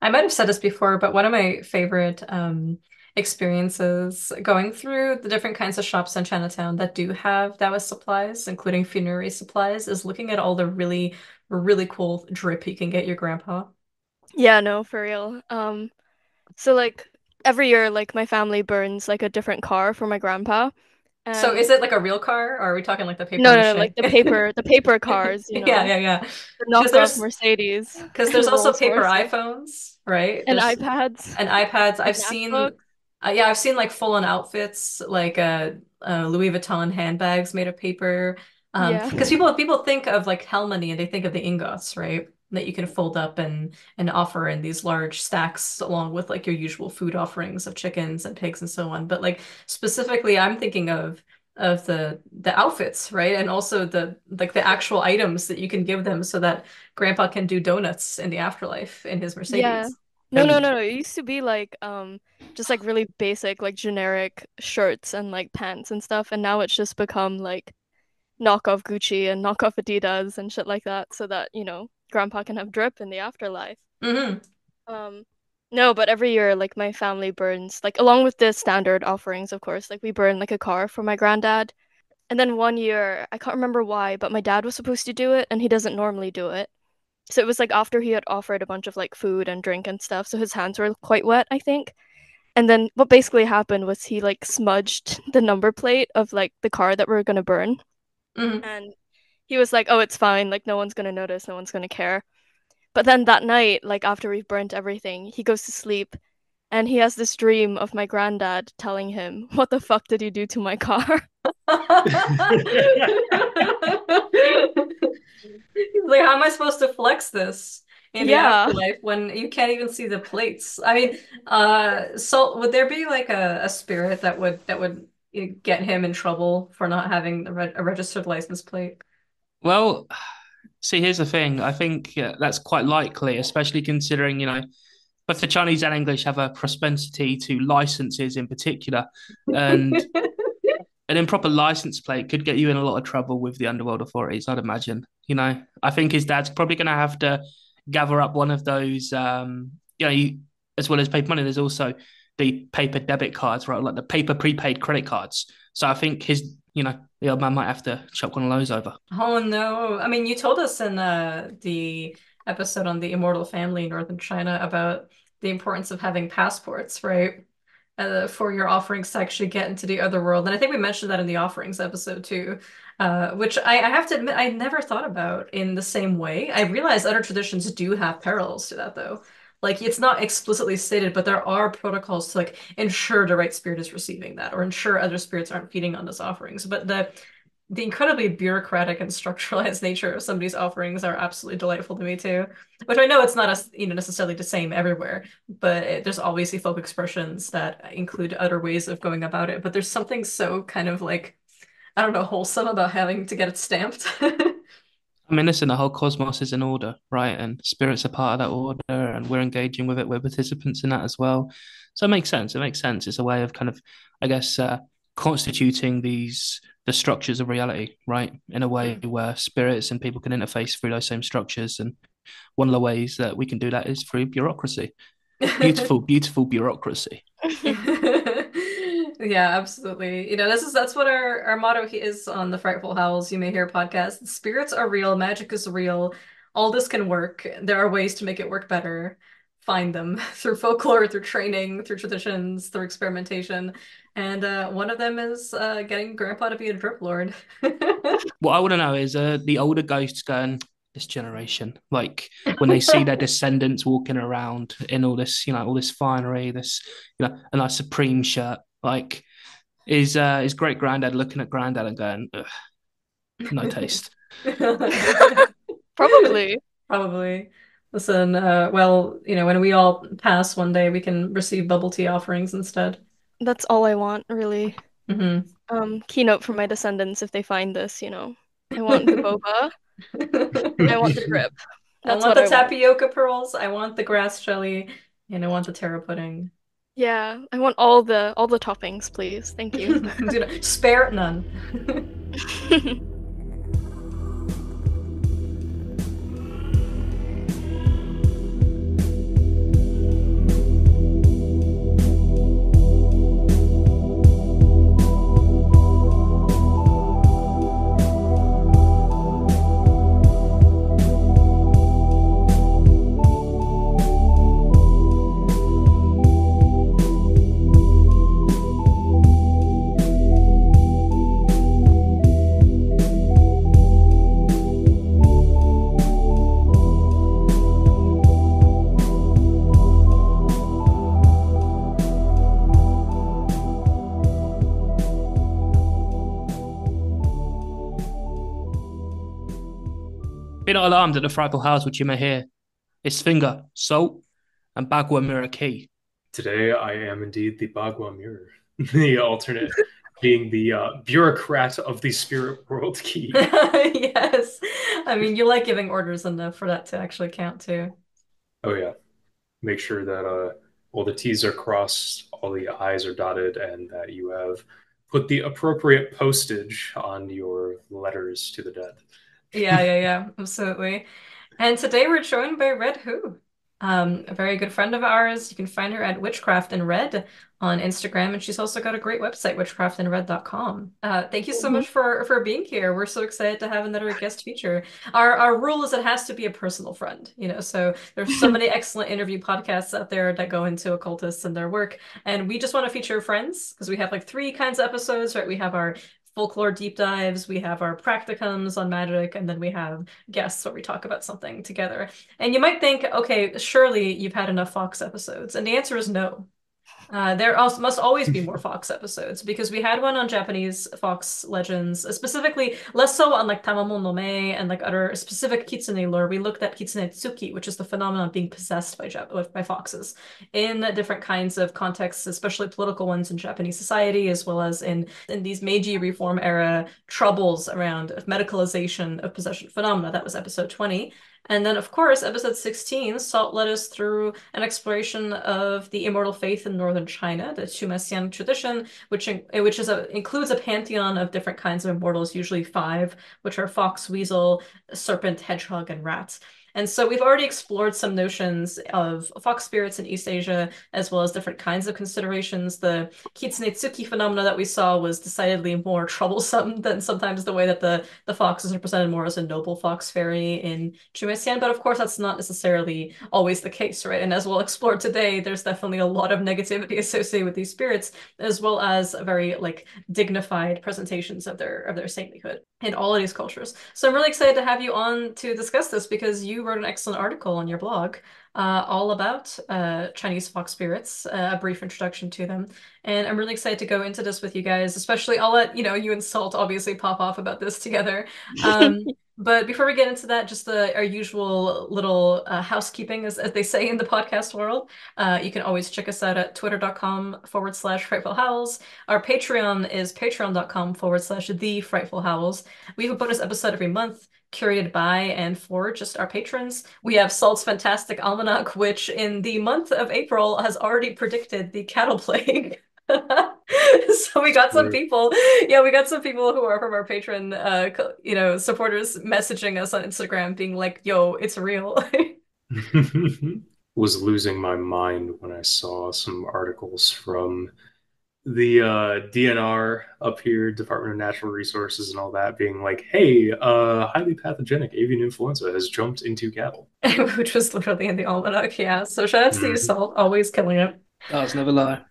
I might have said this before, but one of my favorite experiences going through the different kinds of shops in Chinatown that do have Taoist supplies, including funerary supplies, is looking at all the really, really cool drip you can get your grandpa. Yeah, no, for real. So like every year, like my family burns like a different car for my grandpa, So is and it like a real car, or are we talking like the paper no, no, mache? no, like the paper cars, Yeah, yeah, yeah. the Because knockoff Mercedes there's and also Rolls paper Royces iPhones, right? and There's iPads and iPads. and I've MacBooks. seen, yeah, I've seen like full-on outfits, like Louis Vuitton handbags made of paper. Yeah, Because people think of like Helmany and they think of the ingots, right? That you can fold up and offer in these large stacks along with like your usual food offerings of chickens and pigs and so on. But like specifically, I'm thinking of the outfits, right? And also the like the actual items that you can give them so that Grandpa can do donuts in the afterlife in his yeah. Mercedes. No, no, And no. It used to be like just like really basic, like generic shirts and like pants and stuff, and now it's just become like knockoff Gucci and knockoff Adidas and shit like that, so that, Grandpa can have drip in the afterlife. Hmm. Um, no, but every year, like my family burns, like along with the standard offerings, of course, like we burn like a car for my granddad. And then one year, I can't remember why, but my dad was supposed to do it and he doesn't normally do it. So it was like after he had offered a bunch of like food and drink and stuff, so his hands were quite wet, I think. And then what basically happened was he like smudged the number plate of like the car that we are gonna burn. Hmm. And he was like, "Oh, it's fine. Like no one's gonna notice, no one's gonna care." But then that night, like after we've burnt everything, he goes to sleep and he has this dream of my granddad telling him, "What the fuck did you do to my car?" Like, how am I supposed to flex this in the Yeah. afterlife when you can't even see the plates? I mean, so would there be like a spirit that would get him in trouble for not having a registered license plate? well, see, here's the thing. I think that's quite likely, especially considering, both the Chinese and English have a propensity to licenses in particular. And an improper license plate could get you in a lot of trouble with the underworld authorities, I'd imagine. I think his dad's probably going to have to gather up one of those, as well as paper money, there's also the paper debit cards, right? Like the paper prepaid credit cards. So I think the old man might have to chuck one of those over. Oh no. I mean, you told us in the episode on the immortal family in Northern China about the importance of having passports, right? For your offerings to actually get into the other world. And I think we mentioned that in the offerings episode too, which I have to admit I never thought about in the same way. I realize other traditions do have parallels to that though. Like it's not explicitly stated, but there are protocols to like ensure the right spirit is receiving that or ensure other spirits aren't feeding on those offerings. But the incredibly bureaucratic and structuralized nature of some of these offerings are absolutely delightful to me too. Which I know it's not as, necessarily the same everywhere, but there's obviously folk expressions that include other ways of going about it. But there's something so kind of like, I don't know, wholesome about having to get it stamped. I mean, listen, the whole cosmos is an order, right? And spirits are part of that order, and we're engaging with it. We're participants in that as well. So it makes sense. It makes sense. It's a way of kind of, I guess, constituting the structures of reality, right? In a way where spirits and people can interface through those same structures. And one of the ways that we can do that is through bureaucracy. Beautiful, beautiful bureaucracy. Yeah, absolutely. That's what our motto is on the Frightful Howls You May Hear podcast. Spirits are real, magic is real. All this can work. There are ways to make it work better. Find them through folklore, through training, through traditions, through experimentation. And one of them is getting Grandpa to be a drip lord. What I want to know is the older ghosts going, this generation, like when they see their descendants walking around in all this finery, a nice Supreme shirt, like is great granddad looking at granddad and going, ugh, no taste. Probably. Probably. Listen, well, when we all pass one day, we can receive bubble tea offerings instead. That's all I want, really. Hmm. Keynote for my descendants if they find this. I want the boba. I want the drip. I That's want what the I want. tapioca pearls, I want the grass jelly, and I want the taro pudding. Yeah, I want all the toppings, please. Thank you. Spare none. not alarmed at the frightful howls which you may hear. It's Finger, Salt, and Bagua Mirror Key. Today, I am indeed the Bagua Mirror, the alternate being the bureaucrat of the spirit world key. Yes. I mean, you like giving orders enough for that to actually count too. Oh yeah, make sure that all the T's are crossed, all the I's are dotted, and that you have put the appropriate postage on your letters to the dead. Yeah, yeah, yeah, absolutely. And today we're joined by Red Who, a very good friend of ours. You can find her at Witchcraft in Red on Instagram, and she's also got a great website, witchcraftinred.com. Thank you so Mhm. much for being here. We're so excited to have another guest feature. Our rule is it has to be a personal friend, so there's so many excellent interview podcasts out there that go into occultists and their work, and we just want to feature friends because we have like three kinds of episodes, right? We have our folklore deep dives, we have our practicums on magic, and then we have guests where we talk about something together. And you might think, okay, surely you've had enough Fox episodes. And the answer is no. There also must always be more Fox episodes because we had one on Japanese Fox legends, specifically less so on like Tamamon no Me and like other specific Kitsune lore. We looked at Kitsune Tsuki, which is the phenomenon of being possessed by foxes in different kinds of contexts, especially political ones in Japanese society, as well as in these Meiji Reform era troubles around medicalization of possession phenomena. That was episode 20. And then, of course, episode 16, Salt led us through an exploration of the immortal faith in northern China, the Chumasian tradition, which includes a pantheon of different kinds of immortals, usually five, which are fox, weasel, serpent, hedgehog, and rat. And so we've already explored some notions of fox spirits in East Asia, as well as different kinds of considerations. The Kitsune Tsuki phenomena that we saw was decidedly more troublesome than sometimes the way that the foxes are presented more as a noble fox fairy in Chumesian, but of course that's not necessarily always the case, right? And as we'll explore today, there's definitely a lot of negativity associated with these spirits, as well as very like dignified presentations of their saintlyhood in all of these cultures. So I'm really excited to have you on to discuss this because you wrote an excellent article on your blog all about Chinese fox spirits, a brief introduction to them. And I'm really excited to go into this with you guys, especially I'll let you and Salt obviously pop off about this together. But before we get into that, just our usual little housekeeping, as they say in the podcast world. You can always check us out at twitter.com/Frightful Howls. Our Patreon is patreon.com/The Frightful Howls. We have a bonus episode every month curated by and for just our patrons. We have Salt's Fantastic Almanac, which in the month of April has already predicted the cattle plague. So we got some True. people, yeah, we got some people who are from our patron, supporters messaging us on Instagram being like, yo, it's real. Was losing my mind when I saw some articles from the DNR up here, Department of Natural Resources, and all that, being like, "Hey, highly pathogenic avian influenza has jumped into cattle." Which was literally in the almanac, yeah. So shout out to the Mhm. Salt, always killing it. Stars never lie.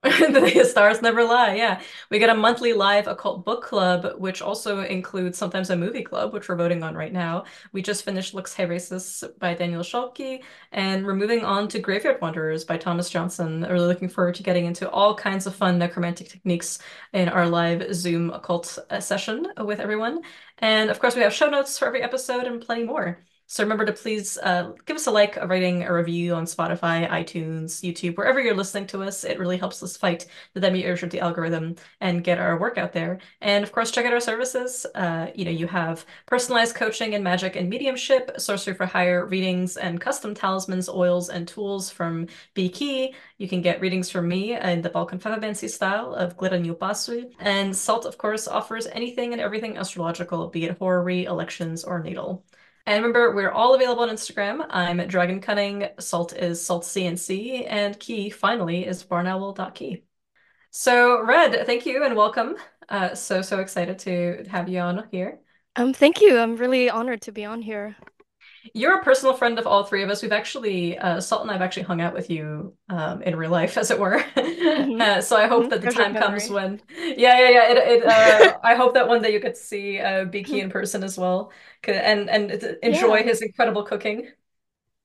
The stars never lie, yeah. We get a monthly live occult book club, which also includes sometimes a movie club, which we're voting on right now. We just finished Lux Heresis by Daniel Schalke, and we're moving on to Graveyard Wanderers by Thomas Johnson. Really looking forward to getting into all kinds of fun necromantic techniques in our live Zoom occult session with everyone. And of course, we have show notes for every episode and plenty more. So remember to please give us a like, a rating, a review on Spotify, iTunes, YouTube, wherever you're listening to us. It really helps us fight the demiurge of the algorithm and get our work out there. And of course, check out our services. You have personalized coaching in magic and mediumship, sorcery for hire readings, and custom talismans, oils, and tools from B Key. You can get readings from me in the Balkan Femabancy style of Glitter New Pasui. And Salt, of course, offers anything and everything astrological, be it horary, elections, or natal. And remember, we're all available on Instagram. I'm at Dragon Cunning, Salt is Salt CNC, and Key, finally, is barnowl.key. So, Red, thank you and welcome. So excited to have you on here. Thank you. I'm really honored to be on here. You're a personal friend of all three of us. We've actually, Salt and I have actually hung out with you in real life, as it were. So I hope that the Treasured time comes memory. when, yeah. I hope that one day you get to see Biki in person as well, and enjoy Yeah. his incredible cooking.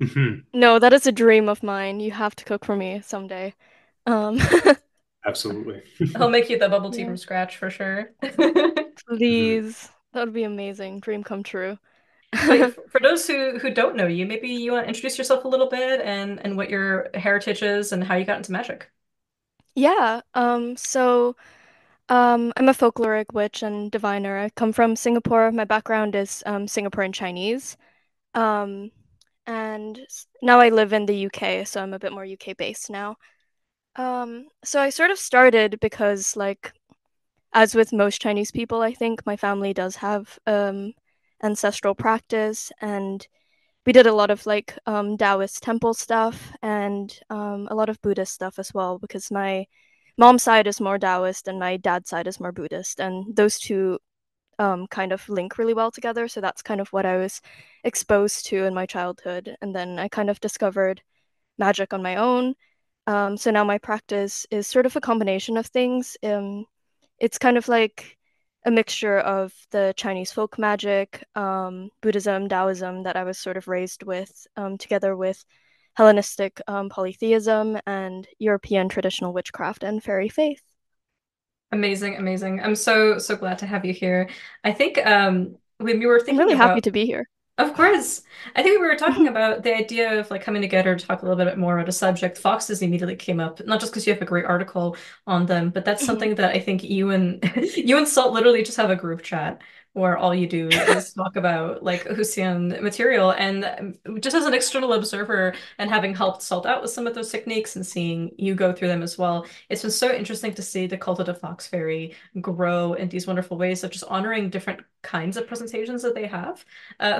Mhm. No, that is a dream of mine. You have to cook for me someday. Um, Absolutely. He'll make you the bubble tea yeah. from scratch for sure. Mhm. Please. That would be amazing. Dream come true. But for those who don't know you, maybe you want to introduce yourself a little bit and what your heritage is and how you got into magic. Yeah, I'm a folkloric witch and diviner. I come from Singapore. My background is Singaporean Chinese. Um, now I live in the UK, so I'm a bit more UK based now. So I sort of started because, like, as with most Chinese people, I think my family does have ancestral practice, and we did a lot of like Taoist temple stuff and a lot of Buddhist stuff as well, because my mom's side is more Taoist and my dad's side is more Buddhist, and those two kind of link really well together. So that's kind of what I was exposed to in my childhood, and then I kind of discovered magic on my own. So now my practice is sort of a combination of things. It's kind of like a mixture of the Chinese folk magic, Buddhism, Taoism that I was sort of raised with, together with Hellenistic polytheism and European traditional witchcraft and fairy faith. Amazing, amazing. I'm so glad to have you here. I think when we were I'm thinking really happy about to be here. of course. I think we were talking about the idea of like coming together to talk a little bit more about a subject. Foxes immediately came up, not just because you have a great article on them, but that's something that I think you and you and Salt literally just have a group chat where all you do is talk about like Husian material. And just as an external observer and having helped Salt out with some of those techniques and seeing you go through them as well, it's been so interesting to see the cult of the fox fairy grow in these wonderful ways of just honoring different kinds of presentations that they have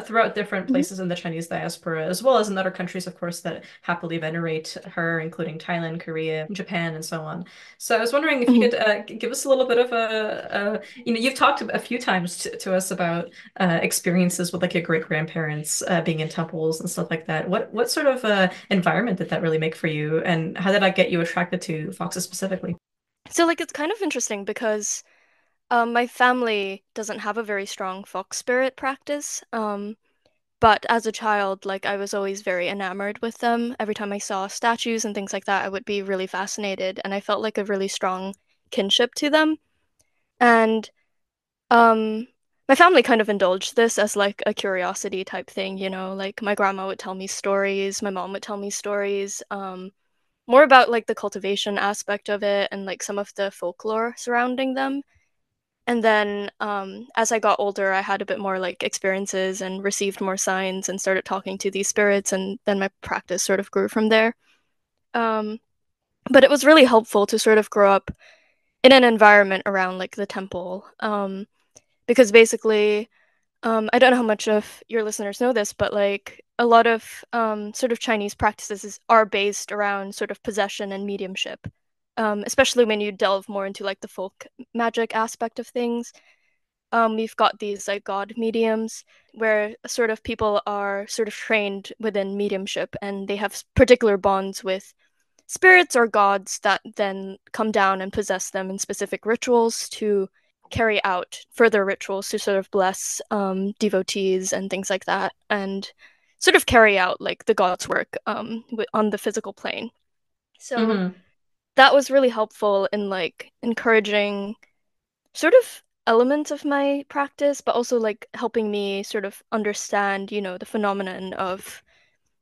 throughout different Mhm. places in the Chinese diaspora, as well as in other countries, of course, that happily venerate her, including Thailand, Korea, Japan, and so on. So I was wondering if you Mhm. could give us a little bit of you've talked a few times to us about experiences with like your great grandparents being in temples and stuff like that. What sort of environment did that really make for you, and how did that get you attracted to foxes specifically? So like it's kind of interesting because my family doesn't have a very strong fox spirit practice. But as a child, like I was always very enamored with them. Every time I saw statues and things like that, I would be really fascinated, and I felt like a really strong kinship to them. And um, my family kind of indulged this as like a curiosity type thing, like my grandma would tell me stories, my mom would tell me stories, more about like the cultivation aspect of it and like some of the folklore surrounding them. And then as I got older, I had a bit more like experiences and received more signs and started talking to these spirits, and then my practice sort of grew from there. Um, but it was really helpful to sort of grow up in an environment around like the temple, because basically, I don't know how much of your listeners know this, but like a lot of sort of Chinese practices are based around sort of possession and mediumship, especially when you delve more into like the folk magic aspect of things. We've got these like god mediums where sort of people are sort of trained within mediumship and they have particular bonds with spirits or gods that then come down and possess them in specific rituals to carry out further rituals to sort of bless devotees and things like that, and sort of carry out like the god's work on the physical plane. So Mm-hmm. that was really helpful in like encouraging sort of elements of my practice, but also like helping me sort of understand, the phenomenon of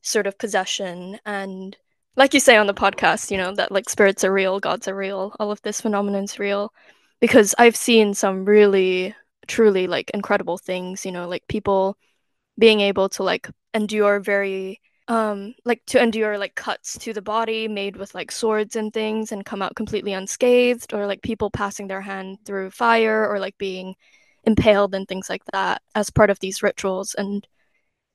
sort of possession and like you say on the podcast, that like spirits are real, gods are real, all of this phenomenon's real. Because I've seen some really, truly like incredible things, like people being able to like endure very like to endure like cuts to the body made with like swords and things and come out completely unscathed, or like people passing their hand through fire or like being impaled and things like that as part of these rituals. And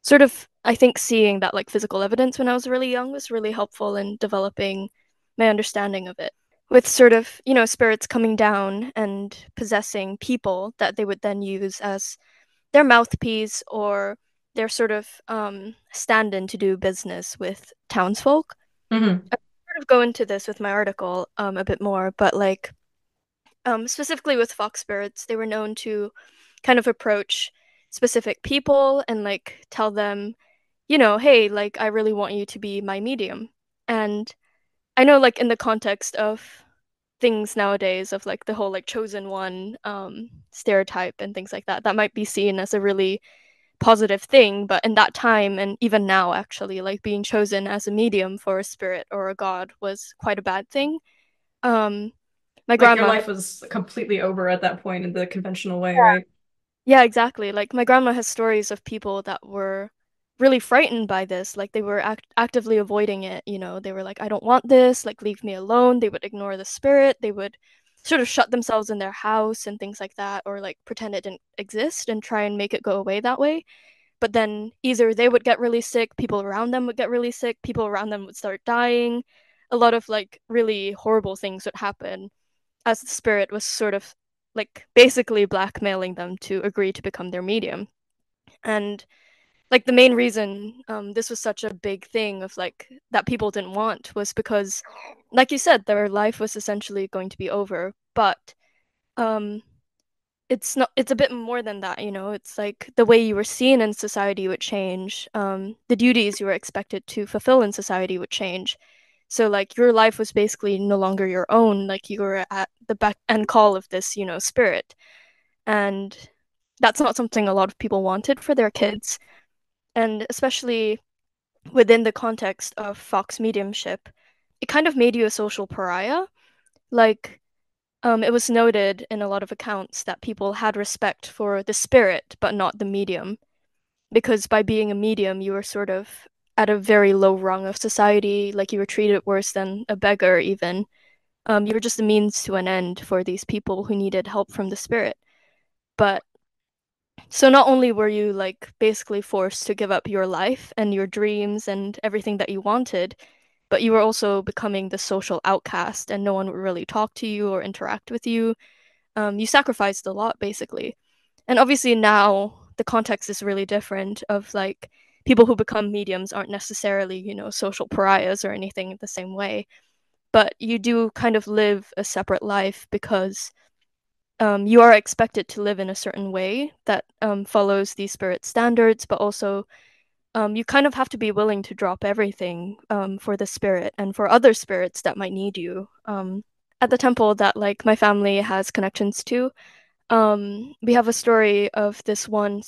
sort of I think seeing that like physical evidence when I was really young was really helpful in developing my understanding of it, with sort of spirits coming down and possessing people that they would then use as their mouthpiece or their sort of stand-in to do business with townsfolk. Mm-hmm. I sort of go into this with my article a bit more, but like specifically with fox spirits, they were known to kind of approach specific people and like tell them, hey, like I really want you to be my medium. And I know like in the context of things nowadays of like the whole like chosen one stereotype and things like that, that might be seen as a really positive thing, but in that time and even now actually, like being chosen as a medium for a spirit or a god was quite a bad thing. Um my Like your grandma life was completely over at that point in the conventional way, right? Yeah, exactly. Like my grandma has stories of people that were really frightened by this. Like they were actively avoiding it, you know. They were like, I don't want this, like leave me alone. They would ignore the spirit. They would sort of shut themselves in their house and things like that, or like pretend it didn't exist and try and make it go away that way. But then either they would get really sick, people around them would get really sick, people around them would start dying. A lot of like really horrible things would happen as the spirit was sort of like basically blackmailing them to agree to become their medium. And like the main reason this was such a big thing of like that people didn't want was because, like you said, their life was essentially going to be over. But um, it's not. It's a bit more than that, you know. It's like the way you were seen in society would change. The duties you were expected to fulfill in society would change. So like your life was basically no longer your own, like you were at the beck and call of this, you know, spirit. And that's not something a lot of people wanted for their kids. And especially within the context of Fox mediumship, it kind of made you a social pariah. Like, it was noted in a lot of accounts that people had respect for the spirit, but not the medium. Because by being a medium, you were sort of at a very low rung of society, like you were treated worse than a beggar, even. You were just a means to an end for these people who needed help from the spirit. But so not only were you like basically forced to give up your life and your dreams and everything that you wanted, but you were also becoming the social outcast and no one would really talk to you or interact with you. You sacrificed a lot basically. And obviously now the context is really different of like people who become mediums aren't necessarily, you know, social pariahs or anything the same way, but you do kind of live a separate life because you are expected to live in a certain way that follows these spirit standards, but also you kind of have to be willing to drop everything for the spirit and for other spirits that might need you. At the temple that like my family has connections to, we have a story of this one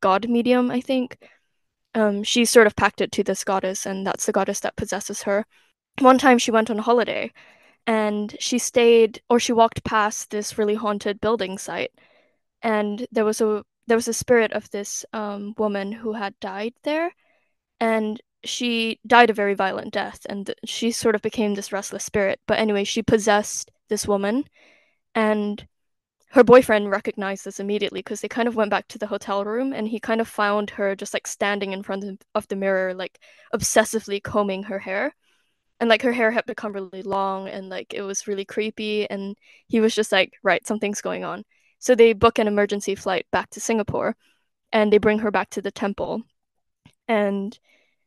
god medium, I think. She sort of pacted to this goddess, and that's the goddess that possesses her. One time she went on holiday and she stayed or she walked past this really haunted building site, and there was a spirit of this woman who had died there, and she died a very violent death, and she sort of became this restless spirit. But anyway, she possessed this woman, and her boyfriend recognized this immediately because they kind of went back to the hotel room, and he kind of found her just like standing in front of the mirror, like obsessively combing her hair, and like her hair had become really long and like it was really creepy, and he was just like, right, something's going on. So they book an emergency flight back to Singapore, and they bring her back to the temple, and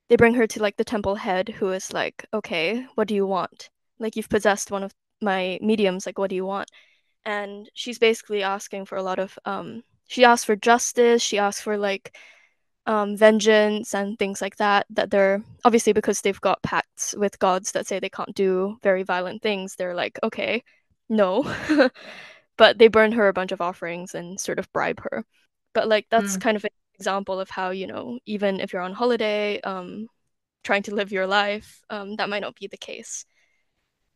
they bring her to like the temple head, who is like, okay, what do you want? Like, you've possessed one of my mediums, like what do you want? And she's basically asking for a lot of she asks for justice, she asks for like vengeance and things like that. That they're obviously, because they've got pacts with gods that say they can't do very violent things, they're like, okay, no. But they burn her a bunch of offerings and sort of bribe her. But like that's Mm. kind of an example of how, you know, even if you're on holiday, trying to live your life, that might not be the case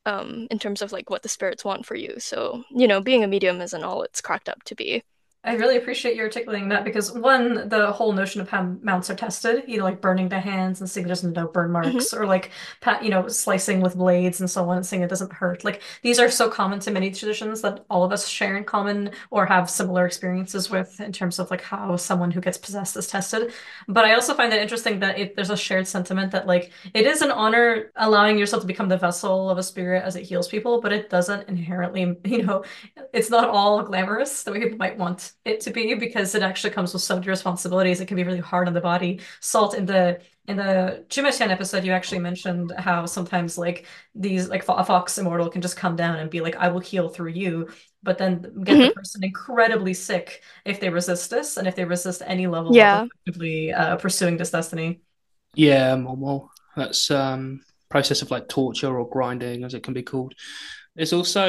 in terms of like what the spirits want for you. So, you know, being a medium isn't all it's cracked up to be. I really appreciate you articulating that because one, the whole notion of how mounts are tested, like burning the hands and seeing there's no burn Hmm. marks, or like slicing with blades and so on and seeing it doesn't hurt. Like these are so common to many traditions that all of us share in common or have similar experiences with in terms of like how someone who gets possessed is tested. But I also find it interesting that there's a shared sentiment that like it is an honor allowing yourself to become the vessel of a spirit as it heals people, but it doesn't inherently, it's not all glamorous the way people might want it to be because it actually comes with so many responsibilities. It can be really hard on the body. Salt in the Chimetian episode, you actually mentioned how sometimes like these like a fox immortal can just come down and be like, I will heal through you, but then get the Hmm. person incredibly sick if they resist this and if they resist any level of Yeah. effectively pursuing this destiny. Yeah, well, that's process of like torture or grinding, as it can be called. It's also,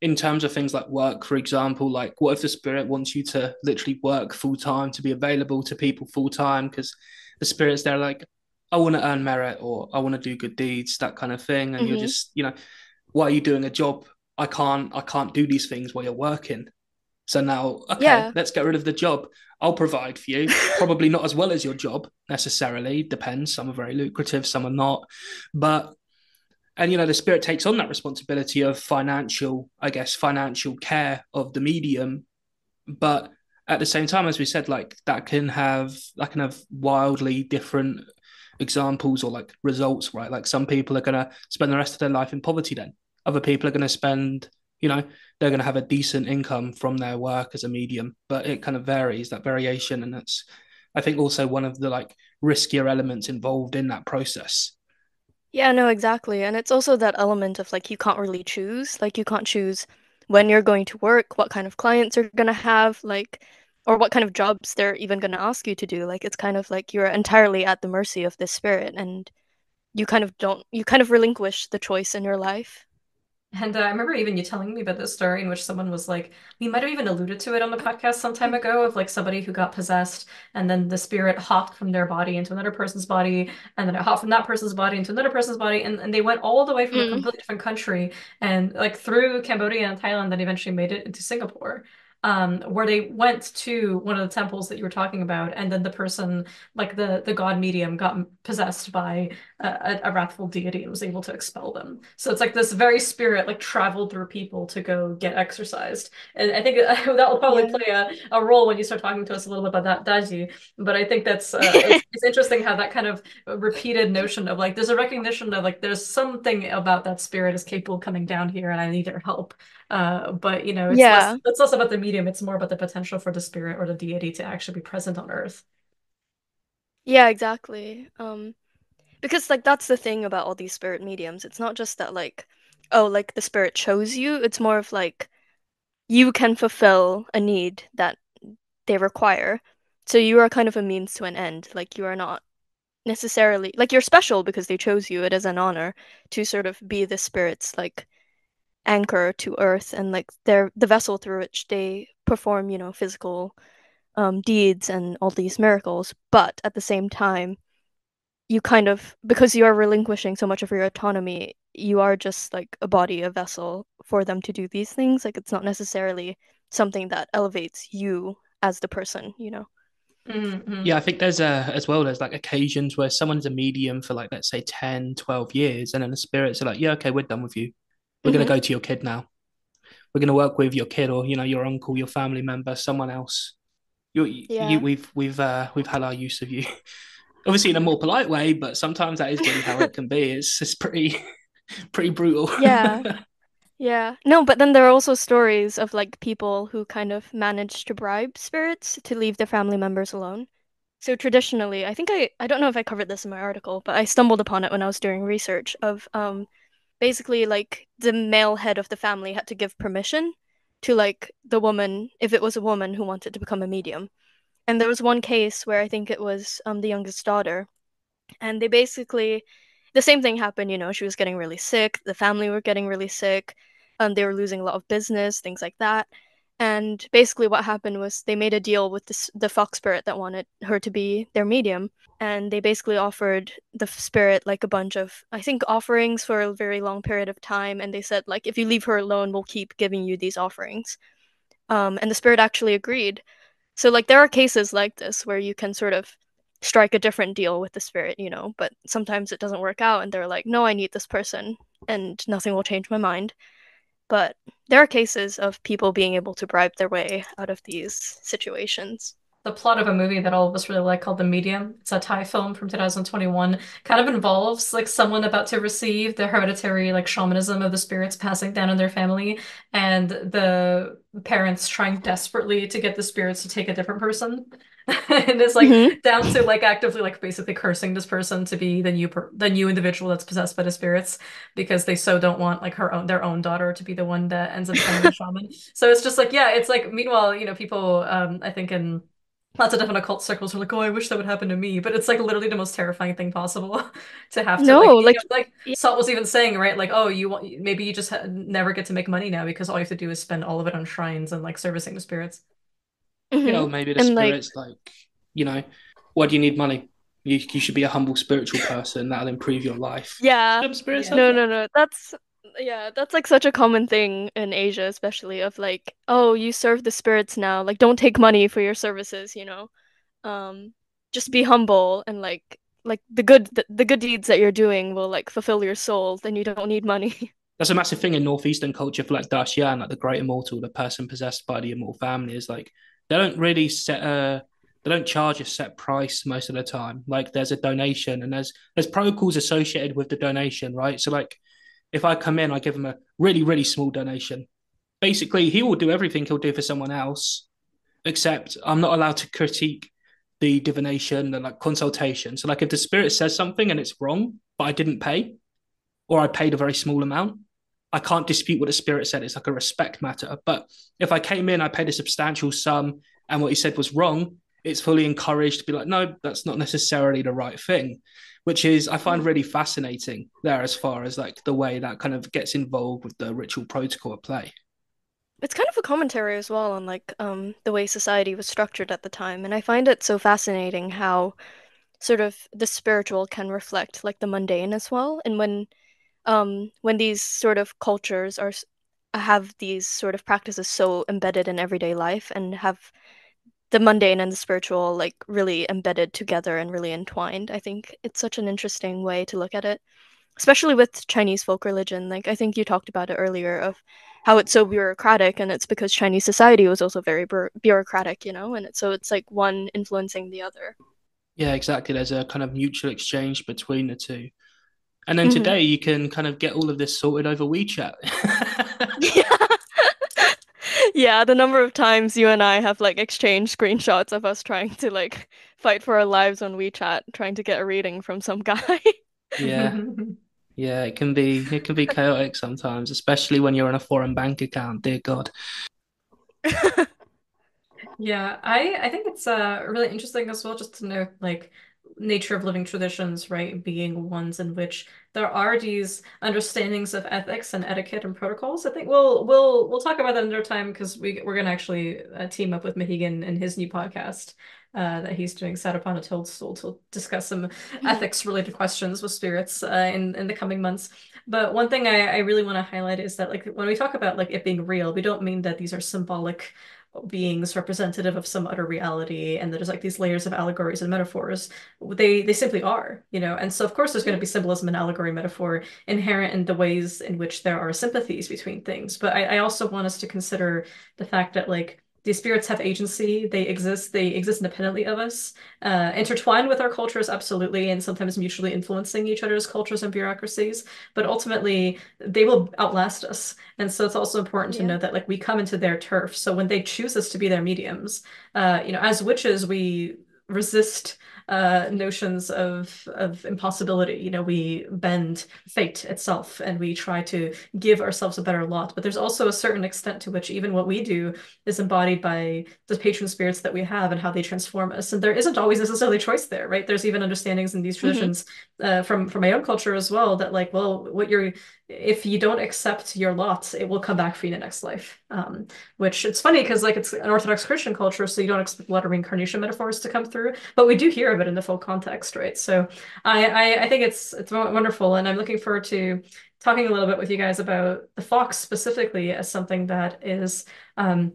in terms of things like work, for example, like what if the spirit wants you to literally work full time to be available to people full time because the spirit's there like, I want to earn merit or I want to do good deeds, that kind of thing. And you're Hmm. just, why are you doing a job? I can't do these things while you're working. So now, okay, Yeah. let's get rid of the job. I'll provide for you. Probably not as well as your job necessarily. Depends. Some are very lucrative, some are not. But and the spirit takes on that responsibility of financial care of the medium. But at the same time, as we said, like that can have wildly different examples or like results, right? Like some people are gonna spend the rest of their life in poverty then. Other people are gonna spend, they're gonna have a decent income from their work as a medium, but it kind of varies, that variation. And that's I think also one of the like riskier elements involved in that process. Yeah, no, exactly. And it's also that element of like you can't really choose. Like you can't choose when you're going to work, what kind of clients you're gonna have, like, or what kind of jobs they're even gonna ask you to do. Like it's kind of like you're entirely at the mercy of this spirit, and you kind of relinquish the choice in your life. And I remember even you telling me about this story in which someone was like, we might have even alluded to it on the podcast some time ago, of like somebody who got possessed and then the spirit hopped from their body into another person's body, and then it hopped from that person's body into another person's body, and they went all the way from a Mm. completely different country and like through Cambodia and Thailand, then eventually made it into Singapore. Where they went to one of the temples that you were talking about, and then the person, like the god medium, got possessed by a wrathful deity and was able to expel them. So it's like this very spirit like traveled through people to go get exorcised. And I think that will probably Yeah. play a role when you start talking to us a little bit about that Daji. But I think that's it's interesting how that kind of repeated notion of like there's a recognition of like there's something about that spirit is capable of coming down here and I need their help. But Yeah. it's less about the medium, it's more about the potential for the spirit or the deity to actually be present on Earth. Yeah, exactly. Because like that's the thing about all these spirit mediums. It's not just that like, oh, like the spirit chose you. It's more of like you can fulfill a need that they require. So you are kind of a means to an end. Like you are not necessarily like you're special because they chose you. It is an honor to sort of be the spirit's like anchor to earth, and like they're the vessel through which they perform, physical deeds and all these miracles. But at the same time, you kind of, because you are relinquishing so much of your autonomy, you are just like a body, a vessel for them to do these things. Like it's not necessarily something that elevates you as the person. Mm-hmm. Yeah, I think there's like occasions where someone's a medium for like, let's say 10, 12 years, and then the spirits are like, yeah, okay, we're done with you. We're going to Hmm. go to your kid now. We're going to work with your kid or, your uncle, your family member, someone else. Yeah. We've had our use of you. Obviously in a more polite way, but sometimes that is really how it can be. It's pretty pretty brutal. Yeah. Yeah. No, but then there are also stories of like people who kind of manage to bribe spirits to leave their family members alone. So traditionally, I think I don't know if I covered this in my article, but I stumbled upon it when I was doing research of basically like the male head of the family had to give permission to like the woman, if it was a woman who wanted to become a medium. And there was one case where I think it was the youngest daughter, and they basically the same thing happened. She was getting really sick, the family were getting really sick, they were losing a lot of business, things like that. And basically what happened was they made a deal with the fox spirit that wanted her to be their medium, and they basically offered the spirit like a bunch of, I think, offerings for a very long period of time, and they said like if you leave her alone, we'll keep giving you these offerings. And the spirit actually agreed. So like there are cases like this where you can sort of strike a different deal with the spirit, but sometimes it doesn't work out and they're like, "No, I need this person and nothing will change my mind." But there are cases of people being able to bribe their way out of these situations. The plot of a movie that all of us really like called The Medium. It's a Thai film from 2021. Kind of involves like someone about to receive the hereditary like shamanism of the spirits passing down in their family, and the parents trying desperately to get the spirits to take a different person. And it's like Hmm. down to like actively like basically cursing this person to be the new individual that's possessed by the spirits because they so don't want like their own daughter to be the one that ends up becoming a shaman. So it's just like yeah, it's like meanwhile, people I think in Lots of different occult circles are like, oh, I wish that would happen to me. But it's like literally the most terrifying thing possible to have to No, like like yeah. Salt was even saying, right? Like, oh, you want maybe you just never get to make money now because all you have to do is spend all of it on shrines and like servicing the spirits. Yeah, Hmm. or maybe the And like spirit's like, you know, why do you need money? You should be a humble spiritual person. That'll improve your life. yeah. Some spirits Yeah. have No, that. no, no. That's yeah, that's like such a common thing in Asia, especially of like, oh, you serve the spirits now. Like don't take money for your services, you know. Um just be humble and like the good deeds that you're doing will like fulfill your soul, then you don't need money. That's a massive thing in northeastern culture for like Dacian, like the great immortal, the person possessed by the immortal family is like they don't really set a they don't charge a set price most of the time. Like there's a donation and there's protocols associated with the donation, right? So like if I come in, I give him a really, really small donation. Basically, he will do everything he'll do for someone else, except I'm not allowed to critique the divination and like consultation. So like if the spirit says something and it's wrong, but I didn't pay, or I paid a very small amount, I can't dispute what the spirit said. It's like a respect matter. But if I came in, I paid a substantial sum, and what he said was wrong, it's fully encouraged to be like, no, that's not necessarily the right thing, which is I find really fascinating there as far as like the way that kind of gets involved with the ritual protocol at play. It's kind of a commentary as well on like the way society was structured at the time, and I find it so fascinating how sort of the spiritual can reflect like the mundane as well. And when these sort of cultures have these sort of practices so embedded in everyday life and have the mundane and the spiritual like really embedded together and really entwined, I think it's such an interesting way to look at it, especially with Chinese folk religion. Like I think you talked about it earlier of how it's so bureaucratic, and it's because Chinese society was also very bureaucratic, you know, and so it's like one influencing the other. Yeah, exactly. There's a kind of mutual exchange between the two. And then Hmm. today you can kind of get all of this sorted over WeChat. Yeah. Yeah, the number of times you and I have like exchanged screenshots of us trying to like fight for our lives on WeChat, trying to get a reading from some guy. Yeah. Yeah, it can be chaotic sometimes, especially when you're on a foreign bank account. Dear God. Yeah, I think it's really interesting as well just to know like nature of living traditions, right, being ones in which there are these understandings of ethics and etiquette and protocols. I think we'll talk about that another time because we're gonna actually team up with Mahigan in his new podcast that he's doing, Sat Upon a Toadstool, to discuss some Mhm. ethics related questions with spirits in the coming months. But one thing I really want to highlight is that like when we talk about like it being real, we don't mean that these are symbolic beings representative of some utter reality and there's like these layers of allegories and metaphors. They simply are, you know. And so of course there's going to be symbolism and allegory metaphor inherent in the ways in which there are sympathies between things, but I also want us to consider the fact that like these spirits have agency. They exist independently of us, intertwined with our cultures, absolutely, and sometimes mutually influencing each other's cultures and bureaucracies. But ultimately, they will outlast us. And so it's also important to Yeah. know that like we come into their turf. So when they choose us to be their mediums, you know, as witches, we resist notions of impossibility. You know, we bend fate itself and we try to give ourselves a better lot. But there's also a certain extent to which even what we do is embodied by the patron spirits that we have and how they transform us. And there isn't always necessarily choice there, right? There's even understandings in these Hmm. traditions from my own culture as well that like, well, what you're if you don't accept your lot, it will come back for you in the next life. Which it's funny because like it's an Orthodox Christian culture, so you don't expect a lot of reincarnation metaphors to come through, but we do hear of it in the full context, right? So I think it's wonderful, and I'm looking forward to talking a little bit with you guys about the fox specifically as something that is um,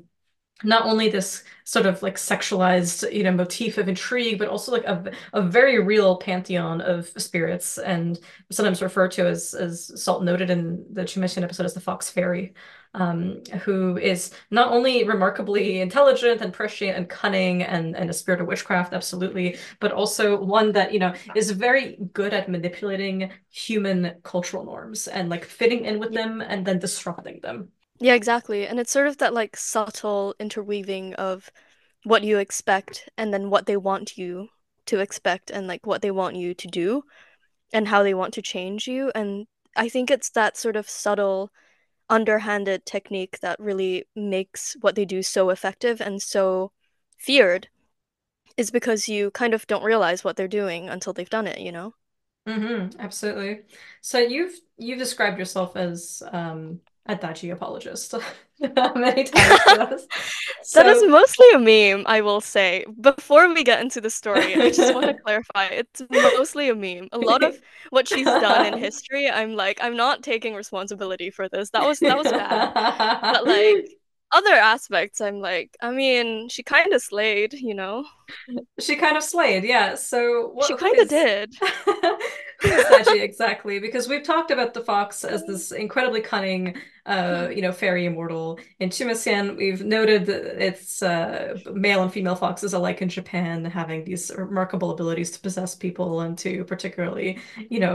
not only this sort of like sexualized, you know, motif of intrigue, but also like a very real pantheon of spirits, and sometimes referred to as Salt noted in the Chimishan episode as the Fox Fairy, who is not only remarkably intelligent and prescient and cunning and a spirit of witchcraft, absolutely, but also one that, you know, is very good at manipulating human cultural norms and like fitting in with Yeah. them and then disrupting them. Yeah, exactly. And it's sort of that like subtle interweaving of what you expect and then what they want you to expect and like what they want you to do and how they want to change you. And I think it's that sort of subtle, underhanded technique that really makes what they do so effective and so feared. is because you kind of don't realize what they're doing until they've done it, you know? Absolutely. So you've described yourself as a Daji apologist many times to us. That is So mostly a meme, I will say. Before we get into the story, I just want to clarify it's mostly a meme. A lot of what she's done in history, I'm like, I'm not taking responsibility for this. That was bad. But like other aspects, I'm like, I mean, she kind of slayed, you know? She kind of slayed, yeah. So She who kind of is did. who is Daji exactly? Because we've talked about the fox as this incredibly cunning, fairy immortal. In Chimasyan, we've noted that it's male and female foxes alike in Japan having these remarkable abilities to possess people and to particularly,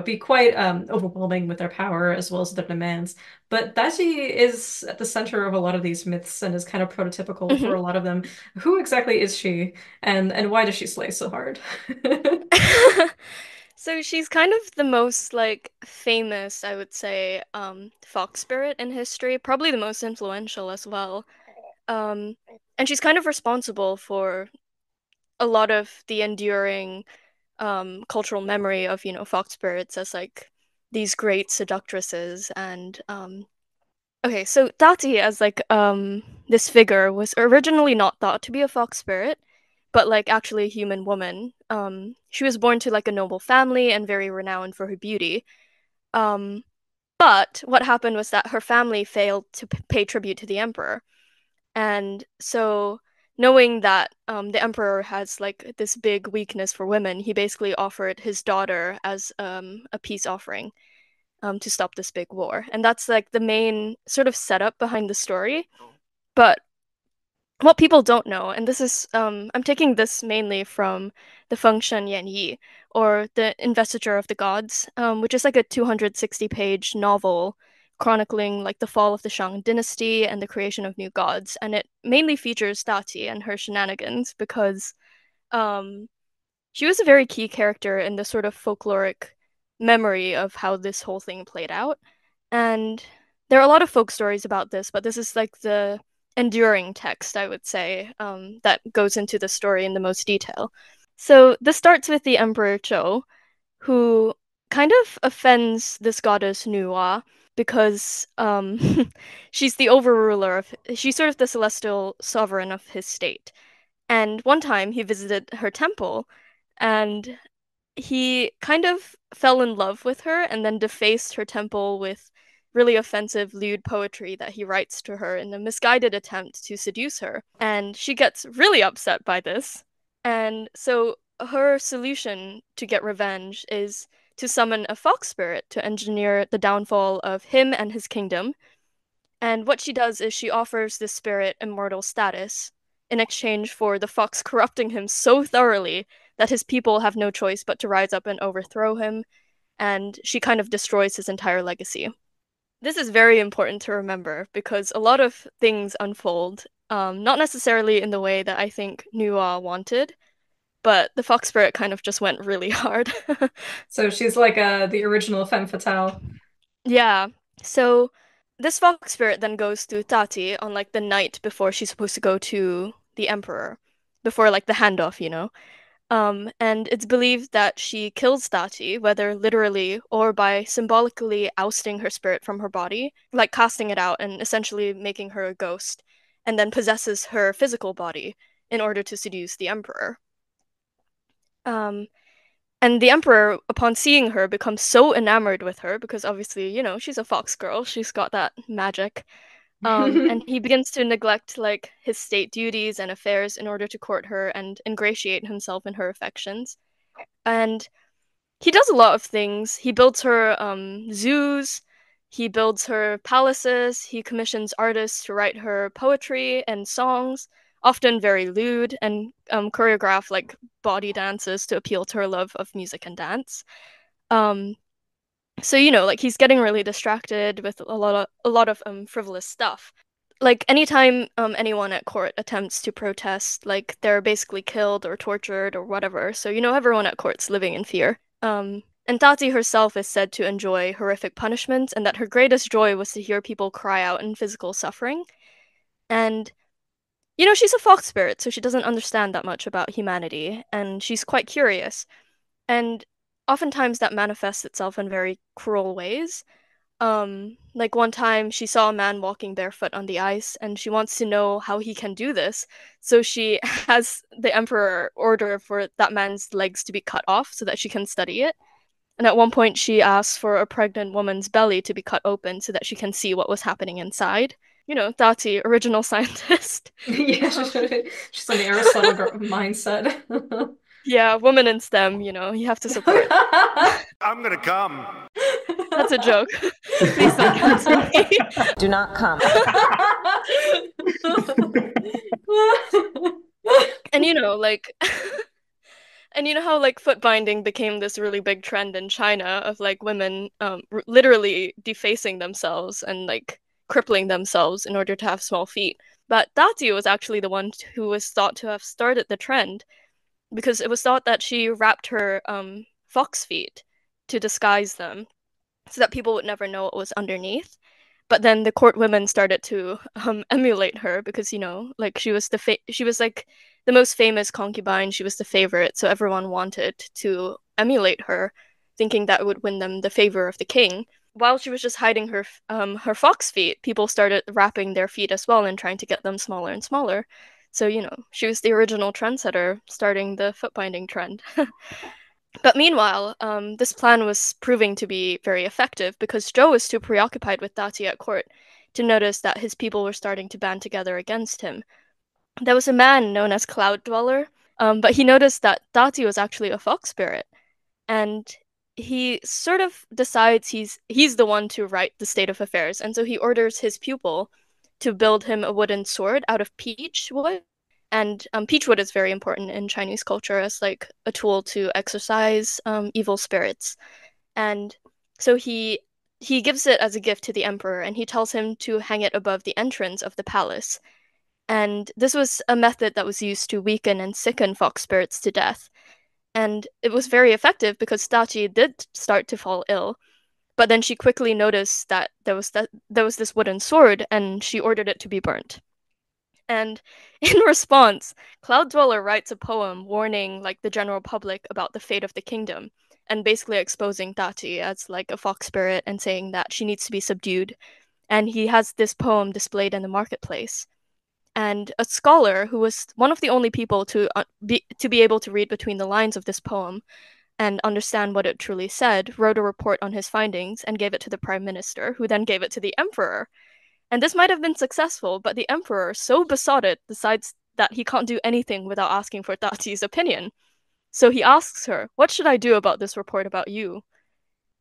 be quite overwhelming with their power as well as their demands. But Daji is at the center of a lot of these myths and is kind of prototypical for Mhm. a lot of them. Who exactly is she? And why does she slay so hard? So she's kind of the most like famous, I would say, fox spirit in history, probably the most influential as well. Um, and she's kind of responsible for a lot of the enduring cultural memory of, fox spirits as like these great seductresses. And okay, so Tati as like this figure was originally not thought to be a fox spirit, but like actually a human woman. She was born to like a noble family and very renowned for her beauty. Um, but what happened was that her family failed to pay tribute to the emperor. And so, knowing that the emperor has like this big weakness for women, he basically offered his daughter as a peace offering to stop this big war. And that's like the main sort of setup behind the story. But what people don't know, and this is, I'm taking this mainly from the Fengshen Yan Yi, or the Investiture of the Gods, which is like a 260-page novel chronicling like the fall of the Shang dynasty and the creation of new gods. And it mainly features Dati and her shenanigans because um, she was a very key character in the sort of folkloric memory of how this whole thing played out. And there are a lot of folk stories about this, but this is like the enduring text, I would say, that goes into the story in the most detail. So this starts with the Emperor Zhou, who kind of offends this goddess Nuwa because she's the overruler of, she's sort of the celestial sovereign of his state. And one time he visited her temple and he kind of fell in love with her and then defaced her temple with really offensive lewd poetry that he writes to her in a misguided attempt to seduce her. And she gets really upset by this. And so her solution to get revenge is to summon a fox spirit to engineer the downfall of him and his kingdom. And what she does is she offers this spirit immortal status in exchange for the fox corrupting him so thoroughly that his people have no choice but to rise up and overthrow him, and she kind of destroys his entire legacy. This is very important to remember because a lot of things unfold, not necessarily in the way that I think Nuwa wanted, but the fox spirit kind of just went really hard. So she's like the original femme fatale. Yeah. So this fox spirit then goes to Tati on like the night before she's supposed to go to the emperor, before like the handoff, you know. And it's believed that she kills Tati, whether literally or by symbolically ousting her spirit from her body, like casting it out and essentially making her a ghost, and then possesses her physical body in order to seduce the emperor. Um, and the emperor, upon seeing her, becomes so enamored with her because obviously, she's a fox girl. She's got that magic. And he begins to neglect like his state duties and affairs in order to court her and ingratiate himself in her affections. And he does a lot of things. He builds her zoos, he builds her palaces, he commissions artists to write her poetry and songs, often very lewd, and choreograph like body dances to appeal to her love of music and dance. Um, so like he's getting really distracted with a lot of frivolous stuff. Like anytime anyone at court attempts to protest, like they're basically killed or tortured or whatever. So everyone at court's living in fear. And Tati herself is said to enjoy horrific punishment, and that her greatest joy was to hear people cry out in physical suffering. And she's a fox spirit, so she doesn't understand that much about humanity, and she's quite curious. And oftentimes that manifests itself in very cruel ways. Like one time she saw a man walking barefoot on the ice, and she wants to know how he can do this. So she has the emperor order for that man's legs to be cut off so that she can study it. And at one point, she asks for a pregnant woman's belly to be cut open so that she can see what was happening inside. Dachi, original scientist. Yeah, she's on the Aristotle mindset. Yeah, woman in STEM, you have to support. I'm gonna come. That's a joke. Please don't cancel me. Do not come. And like and you know how like foot binding became this really big trend in China of like women literally defacing themselves and like crippling themselves in order to have small feet. But Daji was actually the one who was thought to have started the trend because it was thought that she wrapped her fox feet to disguise them so that people would never know what was underneath. But then the court women started to emulate her because like she was she was like the most famous concubine. She was the favorite, so everyone wanted to emulate her, thinking that it would win them the favor of the king. While she was just hiding her fox feet, people started wrapping their feet as well and trying to get them smaller and smaller. So she was the original trendsetter, starting the foot binding trend. But meanwhile, this plan was proving to be very effective because Zhou was too preoccupied with Daji at court to notice that his people were starting to band together against him. There was a man known as Cloud Dweller, but he noticed that Daji was actually a fox spirit, and he sort of decides he's the one to right the state of affairs, and so he orders his pupil to build him a wooden sword out of peach wood. And peachwood is very important in Chinese culture as like a tool to exorcise evil spirits. And so he gives it as a gift to the emperor, and he tells him to hang it above the entrance of the palace. And this was a method that was used to weaken and sicken fox spirits to death. And it was very effective because Dachi did start to fall ill. But then she quickly noticed that there was this wooden sword, and she ordered it to be burnt. And in response, Cloud Dweller writes a poem warning like the general public about the fate of the kingdom and basically exposing Dachi as like a fox spirit and saying that she needs to be subdued. And he has this poem displayed in the marketplace. And a scholar who was one of the only people to be able to read between the lines of this poem and understand what it truly said, wrote a report on his findings and gave it to the prime minister, who then gave it to the emperor. And this might have been successful, but the emperor, so besotted, decides that he can't do anything without asking for Dachi's opinion. So he asks her, "What should I do about this report about you?"